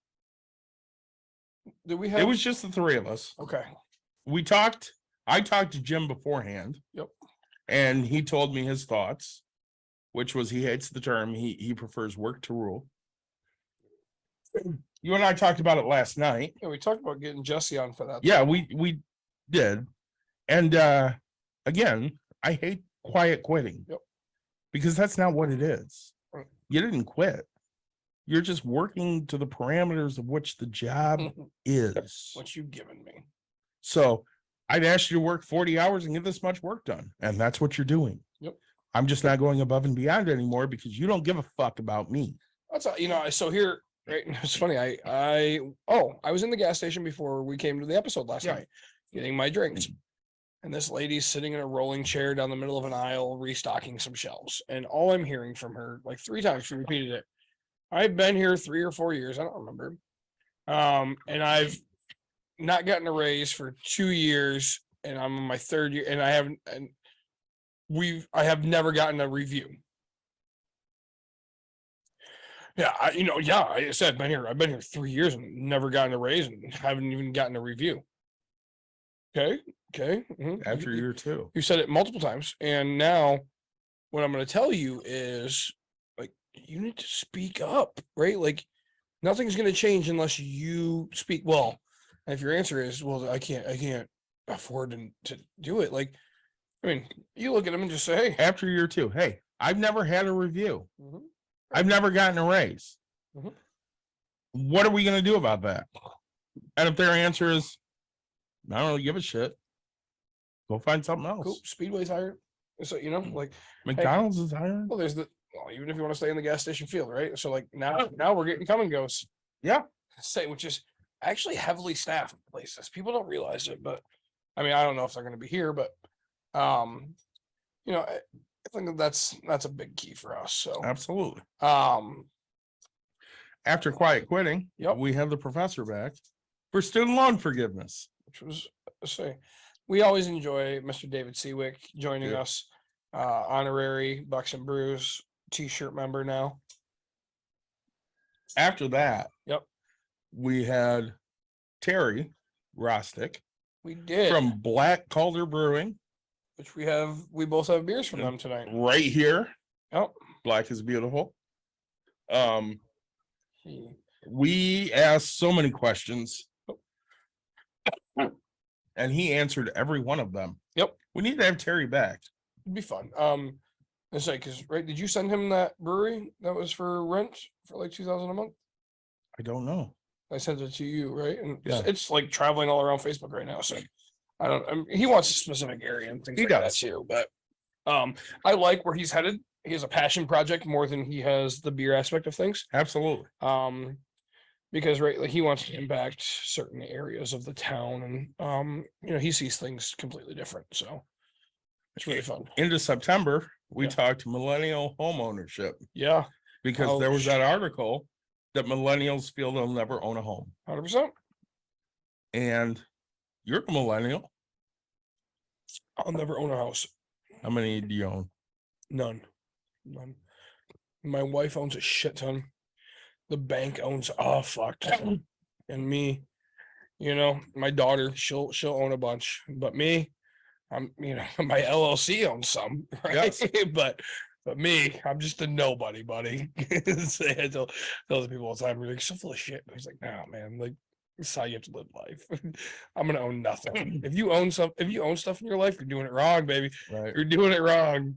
Did we have? It was just the three of us. okay. I talked to Jim beforehand. Yep. And he told me his thoughts, which was he hates the term. He prefers work to rule. You and I talked about it last night. Yeah, we talked about getting Jesse on for that. Yeah, we did. And again, I hate quiet quitting. Yep. Because that's not what it is. Right. You didn't quit. You're just working to the parameters of which the job is. What you given me? So I'd ask you to work 40 hours and get this much work done. And that's what you're doing. Yep. I'm just not going above and beyond anymore because you don't give a fuck about me. That's all, so here, right? It's funny. I was in the gas station before we came to the episode last Yeah. night, getting my drinks. And this lady's sitting in a rolling chair down the middle of an aisle, restocking some shelves. And all I'm hearing from her, like 3 times, she repeated it. I've been here 3 or 4 years. I don't remember. And I've not gotten a raise for 2 years, and I'm in my 3rd year, and I have never gotten a review. Yeah, I said I've been here 3 years and never gotten a raise and haven't even gotten a review. Okay. After year 2. You said it multiple times, and now what I'm going to tell you is, like, you need to speak up, right? Like, nothing's going to change unless you speak. Well, if your answer is, well, I can't afford to do it. Like, I mean, you look at them and just say, hey, After year 2, hey, I've never had a review. Mhm. I've never gotten a raise. Mhm. What are we going to do about that? And if their answer is, I don't really give a shit, go find something else. cool, Speedway's hired. So, like, McDonald's is hiring. well, even if you want to stay in the gas station field, right? So, like, now we're getting come and goes. Yeah. Which is actually heavily staffed places. People don't realize it, but I mean, I don't know if they're going to be here, but I think that's a big key for us. So, Absolutely. um, After quiet quitting, Yep. we have the professor back for student loan forgiveness. which was we always enjoy Mr. David Seawick joining Yeah. us, honorary Bucks and Brews t-shirt member now. After that, Yep, we had Terry Rostick we did. from Black Calder Brewing which we both have beers from them tonight. right here. Yep. Black is beautiful. He- We asked so many questions and he answered every one of them. Yep. We need to have Terry back. It'd be fun. Let's say, because right, did you send him that brewery that was for rent for like 2,000 a month? I don't know. I sent it to you, right? And Yeah. it's like traveling all around Facebook right now. So he wants a specific area and things He like that does. too. But I like where he's headed. He has a passion project more than he has the beer aspect of things. Absolutely. Because right, like, he wants to impact certain areas of the town, and he sees things completely different. So it's really fun. Into September, we Yeah. talked millennial home ownership Yeah, because Oh, there was that article that millennials feel they'll never own a home. 100%. And you're a millennial. I'll never own a house. How many do you own? None. My wife owns a shit ton. The bank owns fuck. And me, my daughter, she'll own a bunch. But me, my LLC owns some, right? Yes. but me, I'm just a nobody, buddy. So I tell the people all the time, we're like, so full of shit. He's like, no, man, like, this is how you have to live life. I'm gonna own nothing. If you own stuff in your life, you're doing it wrong, baby. Right. You're doing it wrong.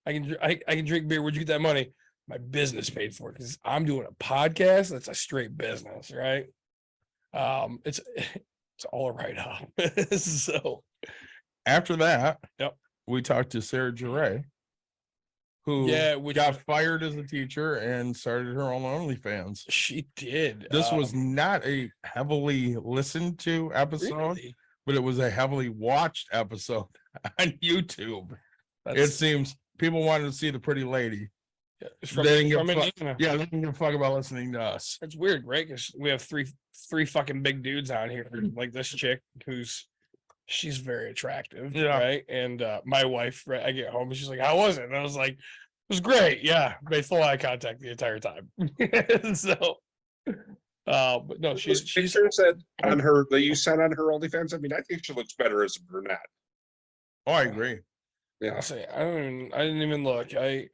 I can drink beer. Where'd you get that money? My business paid for it because I'm doing a podcast. That's a straight business, right? It's all right off. So After that, Yep. we talked to Sarah Jure, who which got fired as a teacher and started her own OnlyFans. she did. This was not a heavily listened to episode, Really? but it was a heavily watched episode on YouTube. It That's, seems people wanted to see the pretty lady. it's They didn't give from a fuck. Indiana. Yeah, they didn't give a fuck about listening to us. It's weird, right? Because we have three fucking big dudes on here, like this chick she's very attractive, Yeah. right? And my wife, right, I get home and she's like, "How was it?" And I was like, "It was great, yeah." Made full eye contact the entire time. So, but no, Those she's pictures that you sent on her OnlyFans. I mean, I think she looks better as a brunette. Oh, I agree. Yeah. I say I didn't even look. I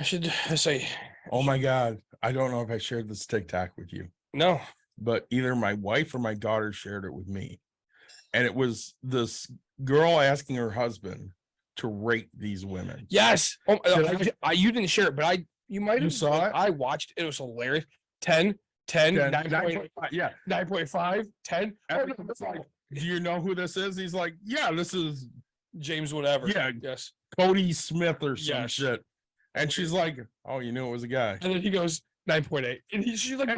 should say Oh my God. I don't know if I shared this TikTok with you, no. but either my wife or my daughter shared it with me. And it was this girl asking her husband to rate these women. Yes. Oh, Did you didn't share it, but you might You have. saw it? I watched it. It was hilarious. 10, 9.5, Yeah. 9.5, 10. Everything was like do you know who this is? He's like, yeah, this is James, whatever. Yeah. Yes. Cody Smith or some Yes. shit. And she's like, oh, you knew it was a guy. And then he goes 9.8. And she's like,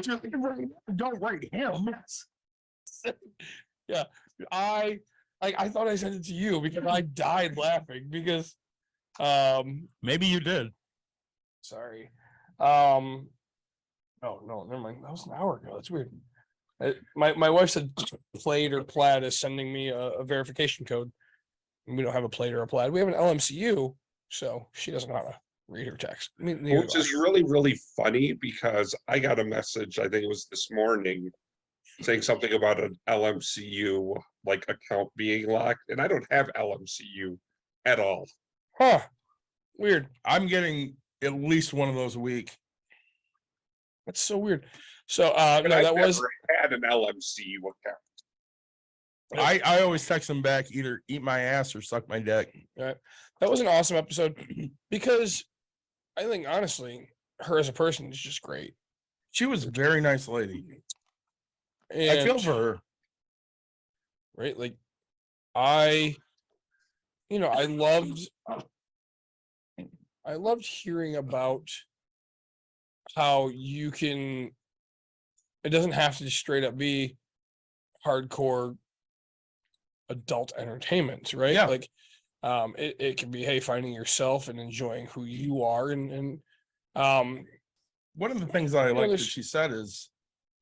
Don't write him. yeah. I thought I sent it to you because I died laughing because Maybe you did. sorry. Oh no, never mind. That was an hour ago. That's weird. My wife said Plaid or Plaid is sending me a verification code. We don't have a Plaid or a Plaid. We have an LMCU, so she doesn't know how to read her text. Which is really, really funny because I got a message, I think it was this morning, saying something about an LMCU like account being locked, and I don't have LMCU at all. Huh. Weird. I'm getting at least one of those a week. That's so weird. So no, I've that was never had an LMCU account. I always text them back, either eat my ass or suck my dick. that was an awesome episode because I think honestly, her as a person is just great. She was a very nice lady. And, I feel for her. right, like I loved hearing about how you can, it doesn't have to just straight up be hardcore adult entertainment, right? Yeah. Like it can be, hey, finding yourself and enjoying who you are. And One of the things that I like that there's- she said is,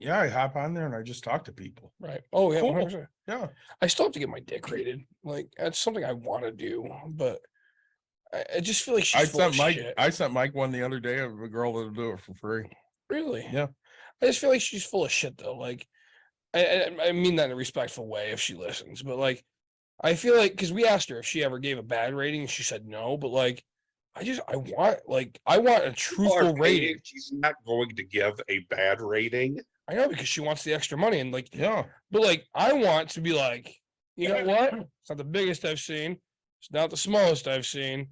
yeah, I hop on there and I just talk to people. right. Oh yeah. Cool. 100%. Yeah. I still have to get my dick rated. Like that's something I want to do, but I just feel like she's full of shit. I sent Mike one the other day of a girl that'll do it for free. Really? Yeah. I just feel like she's full of shit though. Like I mean that in a respectful way if she listens, but like I feel like because we asked her if she ever gave a bad rating and she said no, but like I want a truthful rating. She's not going to give a bad rating. I know because she wants the extra money and like Yeah. but like I want to be like, you know what? It's not the biggest I've seen. It's not the smallest I've seen.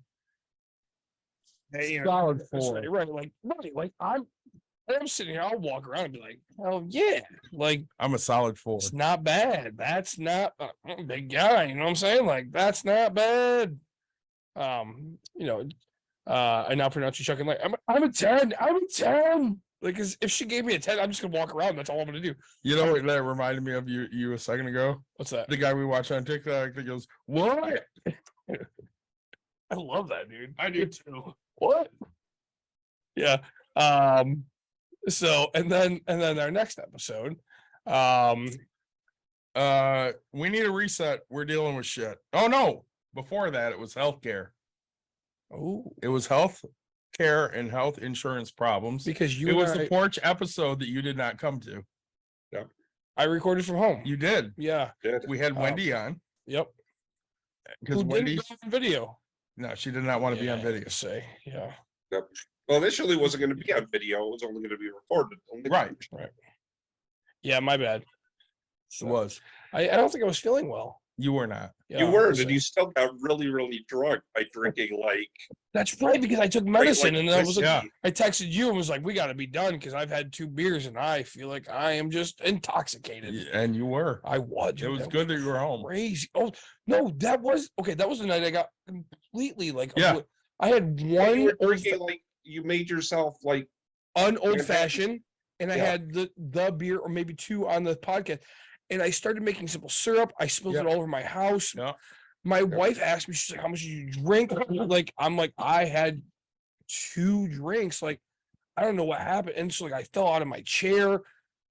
Solid That's four. right, right. Like I'm sitting here, I'll walk around and be like, oh yeah, like I'm a solid 4. it's not bad. That's not I'm a big guy, you know what I'm saying? Like that's not bad. I now pronounce you chucking like I'm a 10. I'm a 10. Like, if she gave me a 10, I'm just gonna walk around. That's all I'm gonna do. You know what that reminded me of you a second ago? What's that? The guy we watched on TikTok that goes, what? I love that, dude. I do too. What? Yeah. So and then our next episode, we need a reset. We're dealing with shit. Oh no. Before that, it was healthcare. oh, It was health care and health insurance problems. because It was the porch episode that you did not come to. I recorded from home. You did. Yeah. We had Wendy on Yep. because Who didn't Wendy, go on video. no, she did not want to be on Yeah, video. Say, yeah. Well, initially it wasn't going to be on video. It was only going to be recorded. Right. Yeah, my bad. It So, was. I don't think I was feeling well. You were not. You Yeah, weren't, so- and you still got really, really drunk by drinking like That's right, because I took medicine and I was like, Yeah. I texted you and was like, we got to be done because I've had 2 beers and I feel like I am just intoxicated. And you were. I was. It dude, was that good that you were home. crazy. Oh no, that was okay. That was the night I got completely like. Yeah. I had you one were drinking like you made yourself like old fashioned, and I Yeah. had the beer or maybe 2 on the podcast, and I started making simple syrup. I spilled it all over my house. Yeah. My wife asked me, she's like, "How much did you drink?" Like I'm like, I had 2 drinks. Like I don't know what happened, and so like I fell out of my chair.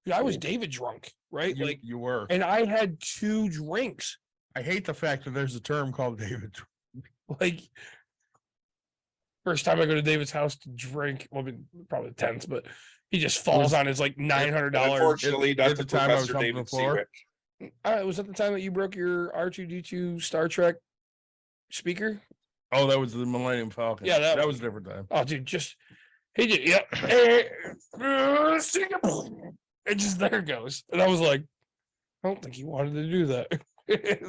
Dude, I was David drunk, right? You, Like, you were. and I had 2 drinks. I hate the fact that there's a term called David. Like first time I go to David's house to drink, well, I mean, probably the 10th, but he just falls on his like $900. unfortunately not at the the time I was Professor humping the David floor. Seawick. Was that the time that you broke your R2D2 Star Trek speaker? Oh, that was the Millennium Falcon. Yeah, that that one. was a different time. Oh, dude, just he did, yeah. And just there it goes. And I was like, I don't think he wanted to do that.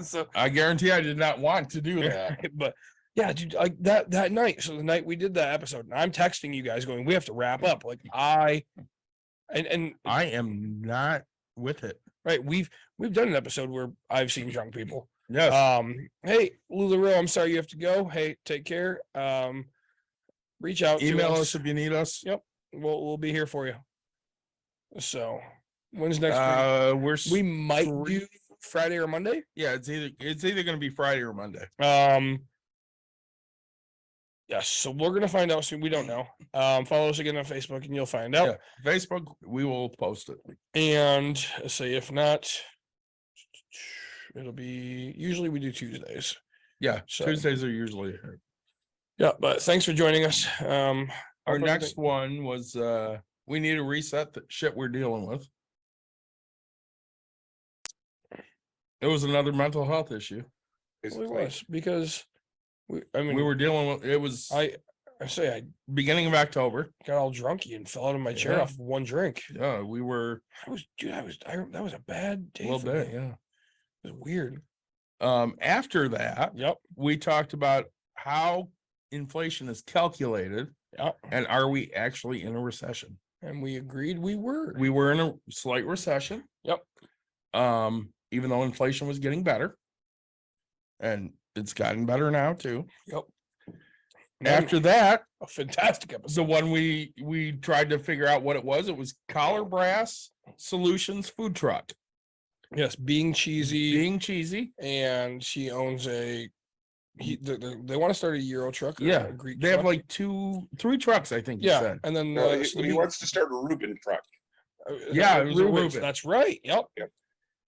So I guarantee I did not want to do that. yeah, but yeah, dude, like that night. So the night we did that episode, and I'm texting you guys going, we have to wrap up. Like and I am not with it. right? We've done an episode where I've seen drunk people. Yes. Hey, LuLaRoe, I'm sorry you have to go. Hey, take care. Reach out Email to us if you need us. Yep. We'll be here for you. So when's next week? We might do Friday or Monday. Yeah, it's either gonna be Friday or Monday. Yes, so we're gonna find out soon. We don't know. Follow us again on Facebook and you'll find out. Yeah, Facebook, we will post it. And say if not, it'll be usually we do Tuesdays. Yeah, So- Tuesdays are usually. Yeah, but thanks for joining us. Our hope next everything- one was we need to reset the shit we're dealing with. It was another mental health issue. Well, it was because I mean We were dealing with it was I say I beginning of October. got all drunky and fell out of my chair Yeah. off one drink. Yeah, we were That was a bad a day. little for bit, me. yeah. It was weird. After that, Yep. we talked about how inflation is calculated Yep. and are we actually in a recession? And we agreed we were. We were in a slight recession. Yep. Even though inflation was getting better. And it's gotten better now too. Yep. After that, a fantastic episode. the one we tried to figure out what it was Collar Brass Solutions food truck. Yes, being cheesy. Being cheesy. And she owns they want to start a Euro truck. Or Yeah. a Greek They have truck. like 3 trucks, I think you yeah, said. and then He wants to start a Reuben truck. Yeah, it was a Rubens, Reuben. that's right. Yep. Yep.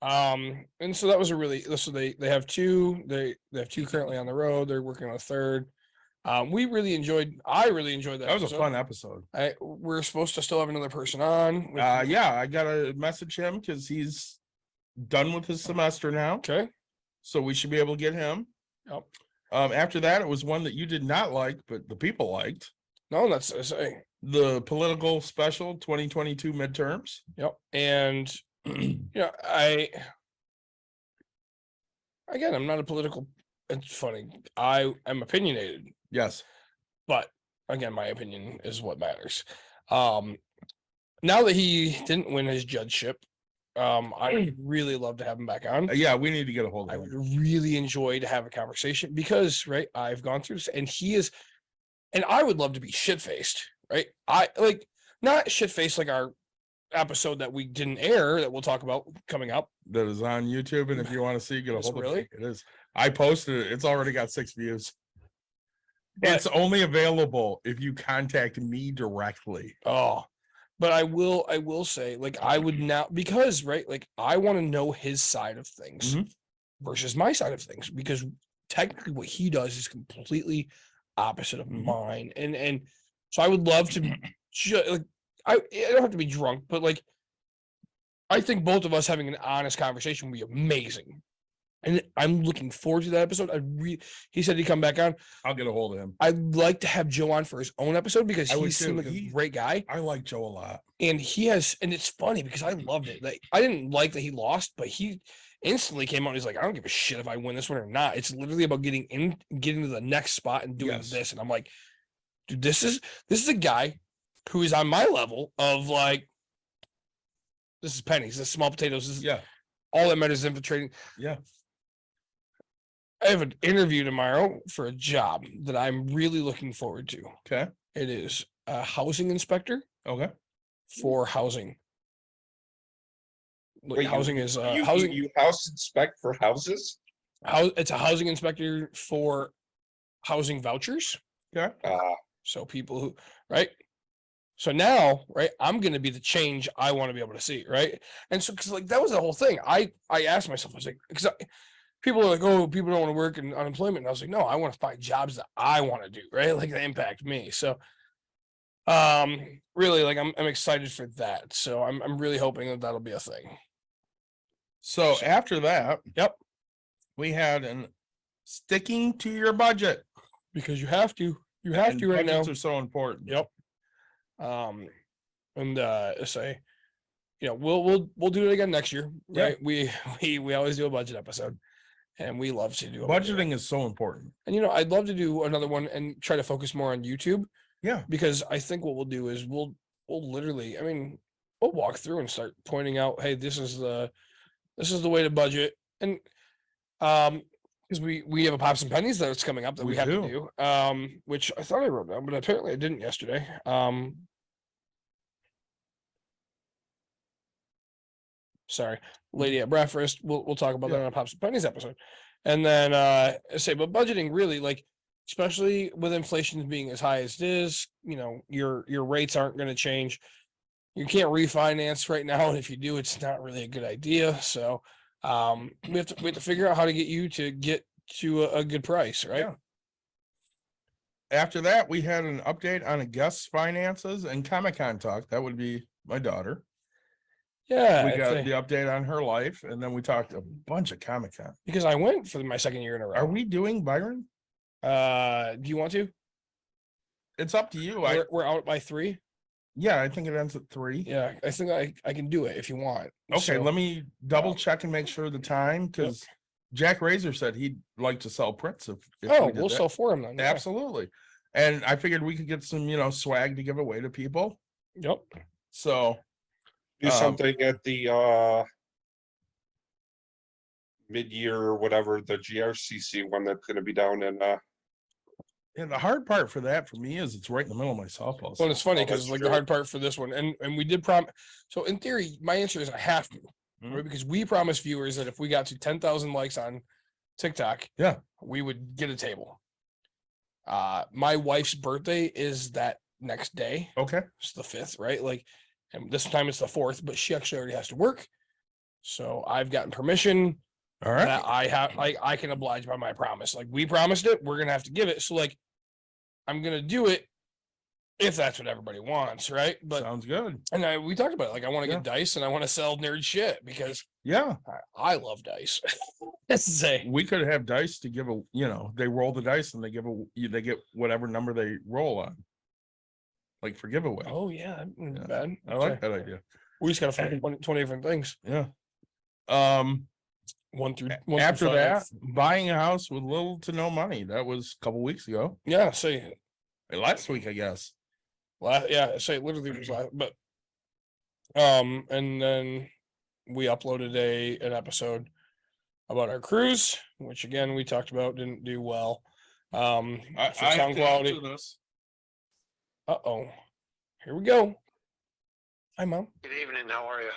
And so that was a really so they have two. They have two currently on the road. They're working on a third. I really enjoyed that. That was a episode. fun episode. We're supposed to still have another person on. Yeah, I gotta message him because he's done with his semester now. Okay. So we should be able to get him. Yep. After that, it was one that you did not like, but the people liked. No, that's I say. The political special 2022 midterms. Yep. And yeah, I'm not a political. It's funny. I'm opinionated, Yes. but again, my opinion is what matters. Now that he didn't win his judgeship, I would really love to have him back on. Yeah, we need to get a hold I of would him. really enjoy to have a conversation because, right, I've gone through this and he is, and I would love to be shit faced, right? I like not shit faced like our episode that we didn't air that we'll talk about coming up. That is on YouTube, and if you want to see, get a Is hold it of really? me. It is. I posted it. It's already got 6 views. But- It's only available if you contact me directly. Oh, but I will say, like, I would now because right, like, I want to know his side of things Mhm. versus my side of things because technically what he does is completely opposite of Mhm. mine, and so I would love to like I don't have to be drunk, but like I think both of us having an honest conversation would be amazing. And I'm looking forward to that episode. He said he'd come back on. I'll get a hold of him. I'd like to have Joe on for his own episode because I would he seemed too. like a great guy. I like Joe a lot. And and it's funny because I loved it. Like I didn't like that he lost, but he instantly came out and he's like, I don't give a shit if I win this one or not. It's literally about getting to the next spot and doing Yes. this. And I'm like, dude, this is a guy who is on my level of like, this is pennies, this is small potatoes. This is Yeah. all that matters is infiltrating. Yeah. I have an interview tomorrow for a job that I'm really looking forward to. Okay. It is a housing inspector Okay. for housing. Look, Wait, you- housing is You, housing. you house inspect for houses? It's a housing inspector for housing vouchers. Okay. So people who, right? So now, right, I'm going to be the change I want to be able to see, right? And so, because like that was the whole thing. I asked myself, I was like, because people are like, oh, people don't want to work in unemployment. And I was like, no, I want to find jobs that I want to do, right? Like that impact me. So, really, like I'm excited for that. So I'm really hoping that that'll be a thing. So after that, Yep, we had an sticking to your budget. because you have to And right now. budgets are so important. Yep. And say, you know, we'll do it again next year, Yeah. right? We always do a budget episode, and we love to do a budget. Budgeting is so important. And you know, I'd love to do another one and try to focus more on YouTube Yeah. because I think what we'll do is we'll literally, I mean, we'll walk through and start pointing out, hey, this is the this is the way to budget. And because we have a Pops and Pennies that's coming up that we We have to do. do, which I thought I wrote down, but apparently I didn't yesterday. Sorry, lady at breakfast. We'll talk about that on a Pops and Pennies episode. And then but budgeting really, like, especially with inflation being as high as it is, you know, your rates aren't going to change. You can't refinance right now, and if you do, it's not really a good idea. So we have to figure out how to get you to get to a good price, right? Yeah. After that, we had an update on a guest's finances and Comic-Con talk. That would be my daughter. Yeah, We if got they- the update on her life, and then we talked a bunch of Comic-Con. because I went for my second year in a row. Are we doing Byron? Do you want to? It's up to you. We're out by 3. Yeah, I think it ends at 3. Yeah, I think I can do it if you want. Okay, So- let me double check and make sure the time, because Jack Razor said he'd like to sell prints if Oh, we did we'll that. sell for him then. Yeah. Absolutely. And I figured we could get some, swag to give away to people. Yep. So Do something at the mid-year or whatever, the GRCC one that's gonna be down in and the hard part for that for me is it's right in the middle of my softball. Well, it's funny Oh, because that's like true. the hard part for this one, and we did promise. So in theory, my answer is I have to, right? Because we promised viewers that if we got to 10,000 likes on TikTok, Yeah. we would get a table. My wife's birthday is that next day. Okay. It's the 5th, right? Like, and this time it's the 4th, but she actually already has to work. So I've gotten permission All right. that I can oblige by my promise. Like, we promised it, we're gonna have to give it. So like, I'm gonna do it if that's what everybody wants, right? But Sounds good. and we talked about it. Like, I want to Yeah. get dice and I want to sell nerd shit because Yeah. I love dice. Let's say. We could have dice to give they roll the dice and they they get whatever number they roll on. Like for giveaway. Oh yeah, that wouldn't be Yeah. bad. I like that idea. We just gotta find 20 different things. Yeah. One through After five. that, buying a house with little to no money. That was a couple weeks ago. Yeah, say Last week, I guess. yeah, say literally was last, but and then we uploaded an episode about our cruise, which again we talked about didn't do well. For sound quality. Uh-oh. Here we go. Hi, Mom. Good evening. How are you?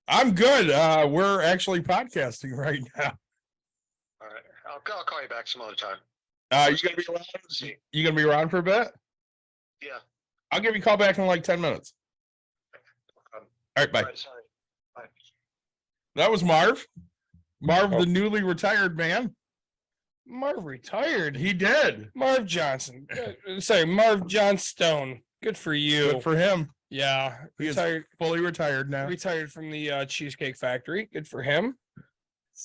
I'm good. We're actually podcasting right now. All right. I'll call you back some other time. You gonna be around? You gonna be around for a bit? Yeah. I'll give you a call back in like 10 minutes. All right, bye. All right, sorry. Bye. That was Marv. Marv, Oh. the newly retired man. Marv retired. He did. Marv Johnson. Sorry, Marv Johnstone. Good for you. Good for him. Yeah. He is Retired fully retired now. retired from the Cheesecake Factory. Good for him.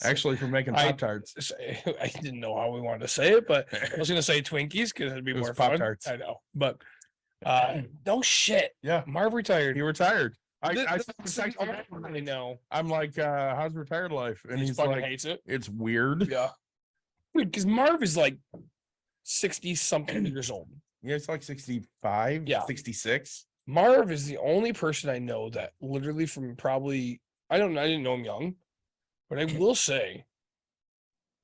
Actually, for making I- Pop-Tarts. I didn't know how we wanted to say it, but I was gonna say Twinkies because it'd be It was more fun. Pop-Tarts. I know, but no shit. Yeah, Marv retired. he retired. I I know. I'm like, how's retired life? And He he's fucking like, hates it. it's weird. Yeah. Because Marv is like 60 something years old. Yeah, it's like 65, Yeah. 66. Marv is the only person I know that literally from probably I didn't know him young, but I will say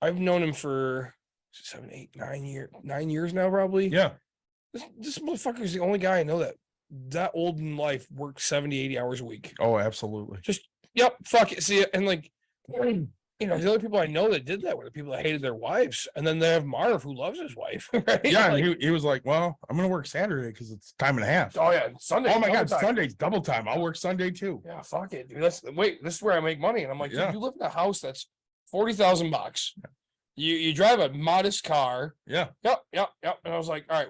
I've known him for 7, 8, 9 years now, probably. Yeah. This motherfucker is the only guy I know that old in life works 70, 80 hours a week. Oh, absolutely. Yep, fuck it. See, and like, the other people I know that did that were the people that hated their wives. And then they have Marv who loves his wife. Right? Yeah, Like, and he was like, well, I'm going to work Saturday because it's time and a half. oh yeah, Sunday. Oh my double God, time. Sunday's double time. I'll work Sunday too. Yeah, fuck it, dude. This is where I make money. And I'm like, dude, Yeah. you live in a house that's $40,000. You drive a modest car. Yeah. Yep. And I was like, all right,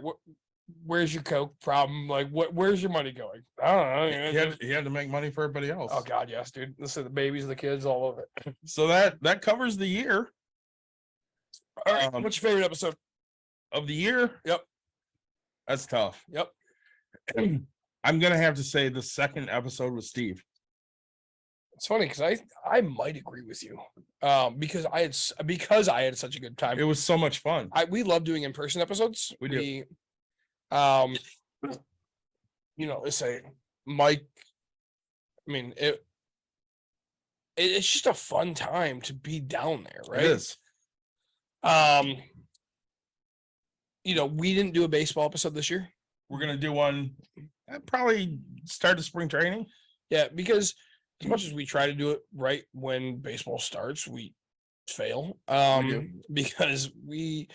where's your Coke problem? Like, where's your money going? I don't know. He had to make money for everybody else. Oh God, yes, dude. Listen, the babies, the kids, all of it. So that covers the year. All right, Um, what's your favorite episode? Of the year. Yep. That's tough. Yep. I'm gonna have to say the second episode with Steve. It's funny because I might agree with you, because I had such a good time. It was so much fun. We love doing in-person episodes. We do. Let's say Mike. I mean, it's just a fun time to be down there, right? It is. We didn't do a baseball episode this year. We're gonna do one probably start of spring training. Yeah, because as much as we try to do it right when baseball starts, we fail. Because we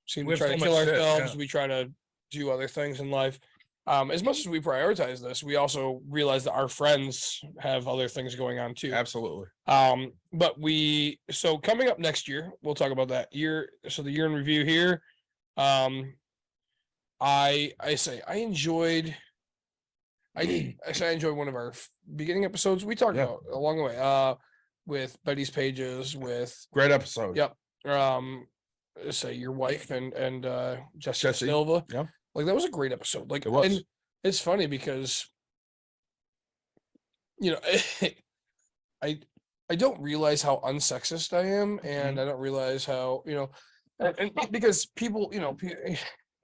seem We to have try to so kill much shit, ourselves. yeah. We try to do other things in life. As much as we prioritize this, we also realize that our friends have other things going on too. Absolutely. But so coming up next year, we'll talk about that year. So the year in review here. I enjoyed one of our beginning episodes we talked Yeah. about along the way with Betty's Pages with Great episode. yep say your wife and Jessica Jesse, Silva. yeah. Like that was a great episode. Like It was. and it's funny because I don't realize how unsexist I am, and I don't realize how and because people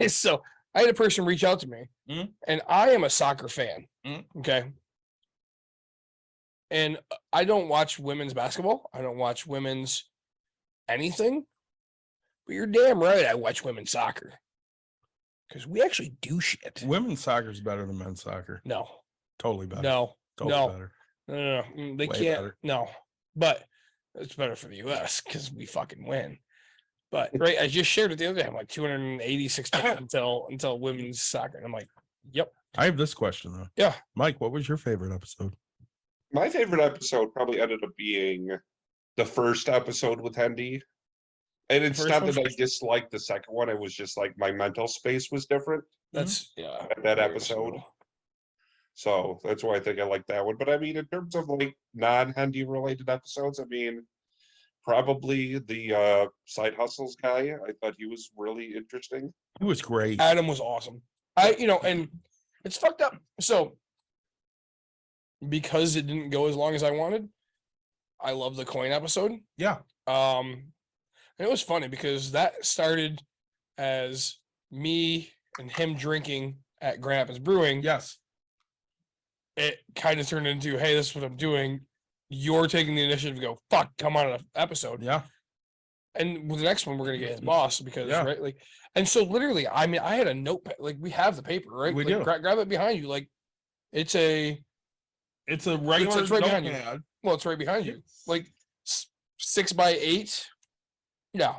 so I had a person reach out to me, Mhm. and I am a soccer fan. Mhm. Okay. And I don't watch women's basketball. I don't watch women's anything. But you're damn right I watch women's soccer. Because we actually do shit. Women's soccer is better than men's soccer. No. Totally better. No. Totally No. better. No. They Way can't. better. No. But it's better for the US because we fucking win. But right, I just shared it the other day. I'm like 286 until women's soccer. And I'm like, yep. I have this question though. Yeah. Mike, what was your favorite episode? My favorite episode probably ended up being the first episode with Hendy. And it's first not one? that I disliked the second one, it was just like my mental space was different That's yeah. at that very episode. much so. So that's why I think I like that one. But I mean, in terms of like non-Hendy related episodes, I mean, probably the side hustles guy. I thought he was really interesting. It was great. Adam was awesome. And it's fucked up. So because it didn't go as long as I wanted, I love the coin episode. Yeah. And it was funny because that started as me and him drinking at Grandpa's Brewing. Yes. It kind of turned into, hey, this is what I'm doing. You're taking the initiative to go, fuck, come on an episode. Yeah. And with the next one, we're gonna get his boss because Yeah. right, like, and so literally, I mean, I had a notepad, like we have the paper, right? We Like, do. grab it behind you, like it's a regular it's right behind you. notepad. well, it's right behind you, like 6x8. Yeah,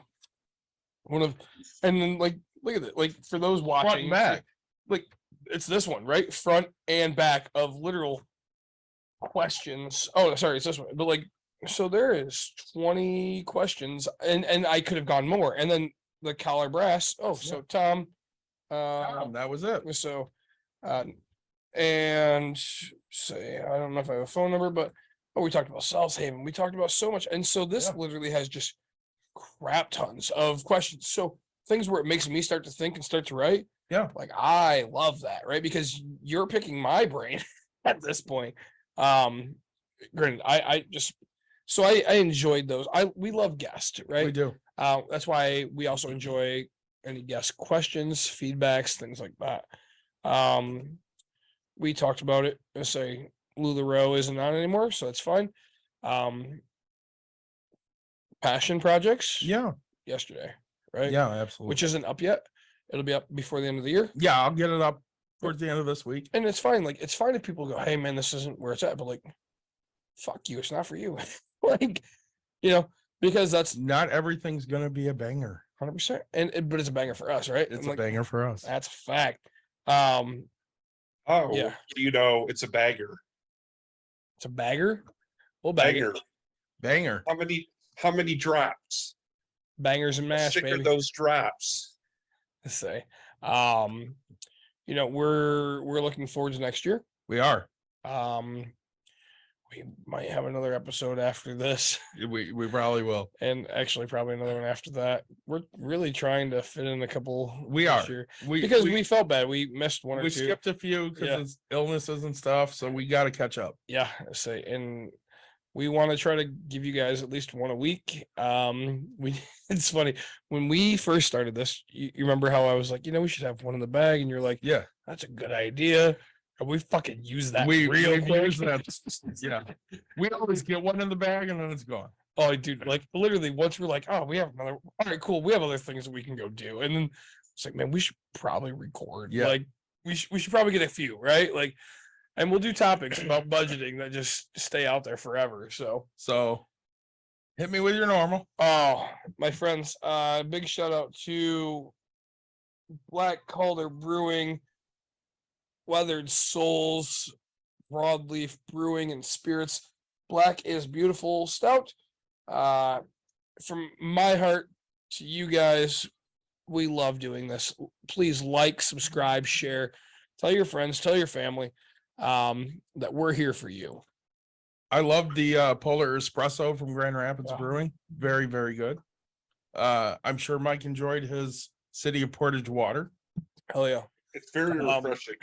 and then like look at it, like for those watching, Front and back. like it's this one, right, front and back of literal questions. Oh, sorry, it's this one, but like. So there is 20 questions, and I could have gone more. And then the collar brass. Oh, so Tom, That was it. so, and say I don't know if I have a phone number, but we talked about South Haven. We talked about so much, and so this Yeah. literally has just crap tons of questions. So things where it makes me start to think and start to write. Yeah. Like I love that, right? Because you're picking my brain at this point. Granted, I just. So I enjoyed those. We love guests, right? We do. That's why we also enjoy any guest questions, feedbacks, things like that. We talked about it. Let's say LuLaRoe isn't on anymore, so that's fine. Passion projects. Yeah. Yesterday, right? Yeah, absolutely. Which isn't up yet. It'll be up before the end of the year. Yeah, I'll get it up towards the end of this week. And it's fine. Like it's fine if people go, "Hey, man, this isn't where it's at," but like, fuck you, it's not for you. Like, because that's Not everything's gonna be a banger. 100%. But it's a banger for us, right? It's And, a like, banger for us. that's a fact. Oh, Yeah. it's a bagger. It's a bagger. We'll bag it. Banger. How many drops? Bangers and mash, Sick baby. of those drops. Let's say. We're looking forward to next year. We are. We might have another episode after this, We probably will. and actually probably another one after that. We're really trying to fit in a couple. We this are. year, We because we felt bad. We missed one or we two. skipped a few because Yeah. it's illnesses and stuff, so we got to catch up. Yeah, let's say, and we want to try to give you guys at least one a week. It's funny when we first started this. You remember how I was like, we should have one in the bag, and you're like, Yeah. that's a good idea. And we fucking use that We real quick. use that. Yeah. We always get one in the bag and then it's gone. Oh, dude, like literally once we're like, oh, we have another, all right, cool. We have other things that we can go do. And then it's like, man, we should probably record. Yeah. Like we should probably get a few, right? Like, and we'll do topics about budgeting that just stay out there forever. So hit me with your normal. Oh, my friends, big shout out to Black Calder Brewing, Weathered Souls, Broadleaf Brewing and Spirits. Black is Beautiful Stout. From my heart to you guys, we love doing this. Please like, subscribe, share, tell your friends, tell your family that we're here for you. I love the Polar Espresso from Grand Rapids Yeah. Brewing. Very, very good. I'm sure Mike enjoyed his City of Portage water. Hell yeah. It's very refreshing.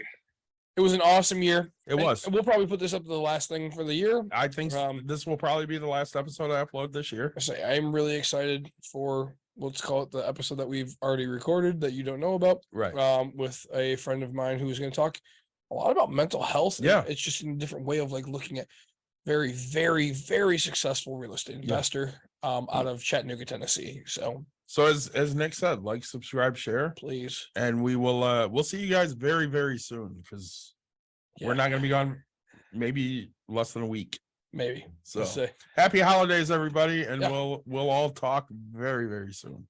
It was an awesome year. It was. And we'll probably put this up to the last thing for the year. I think this will probably be the last episode I upload this year. I'm really excited for, let's call it the episode that we've already recorded that you don't know about. Right. With a friend of mine who's going to talk a lot about mental health. and Yeah. It's just in a different way of like looking at very, very, very successful real estate investor out of Chattanooga, Tennessee. So as Nick said, like, subscribe, share, please. and we will we'll see you guys very, very soon because we're not gonna be gone maybe less than a week. Maybe. So Let's see. happy holidays, everybody, and Yeah. we'll all talk very, very soon.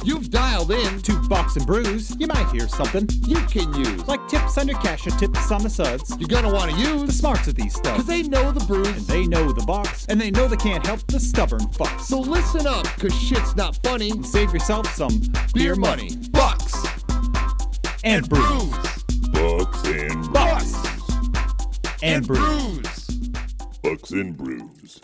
You've dialed in To Box and Brews, you might hear something you can use. like tips on your cash or tips on the suds. You're gonna want to The use smarts of these because stuff. they know the And brews. they know the box, and they know they can't help the stubborn fucks. So listen up, cause shit's not funny. Save yourself some beer money Bucks and brews. Bucks and Bucks brews. and brews. Bucks and brews.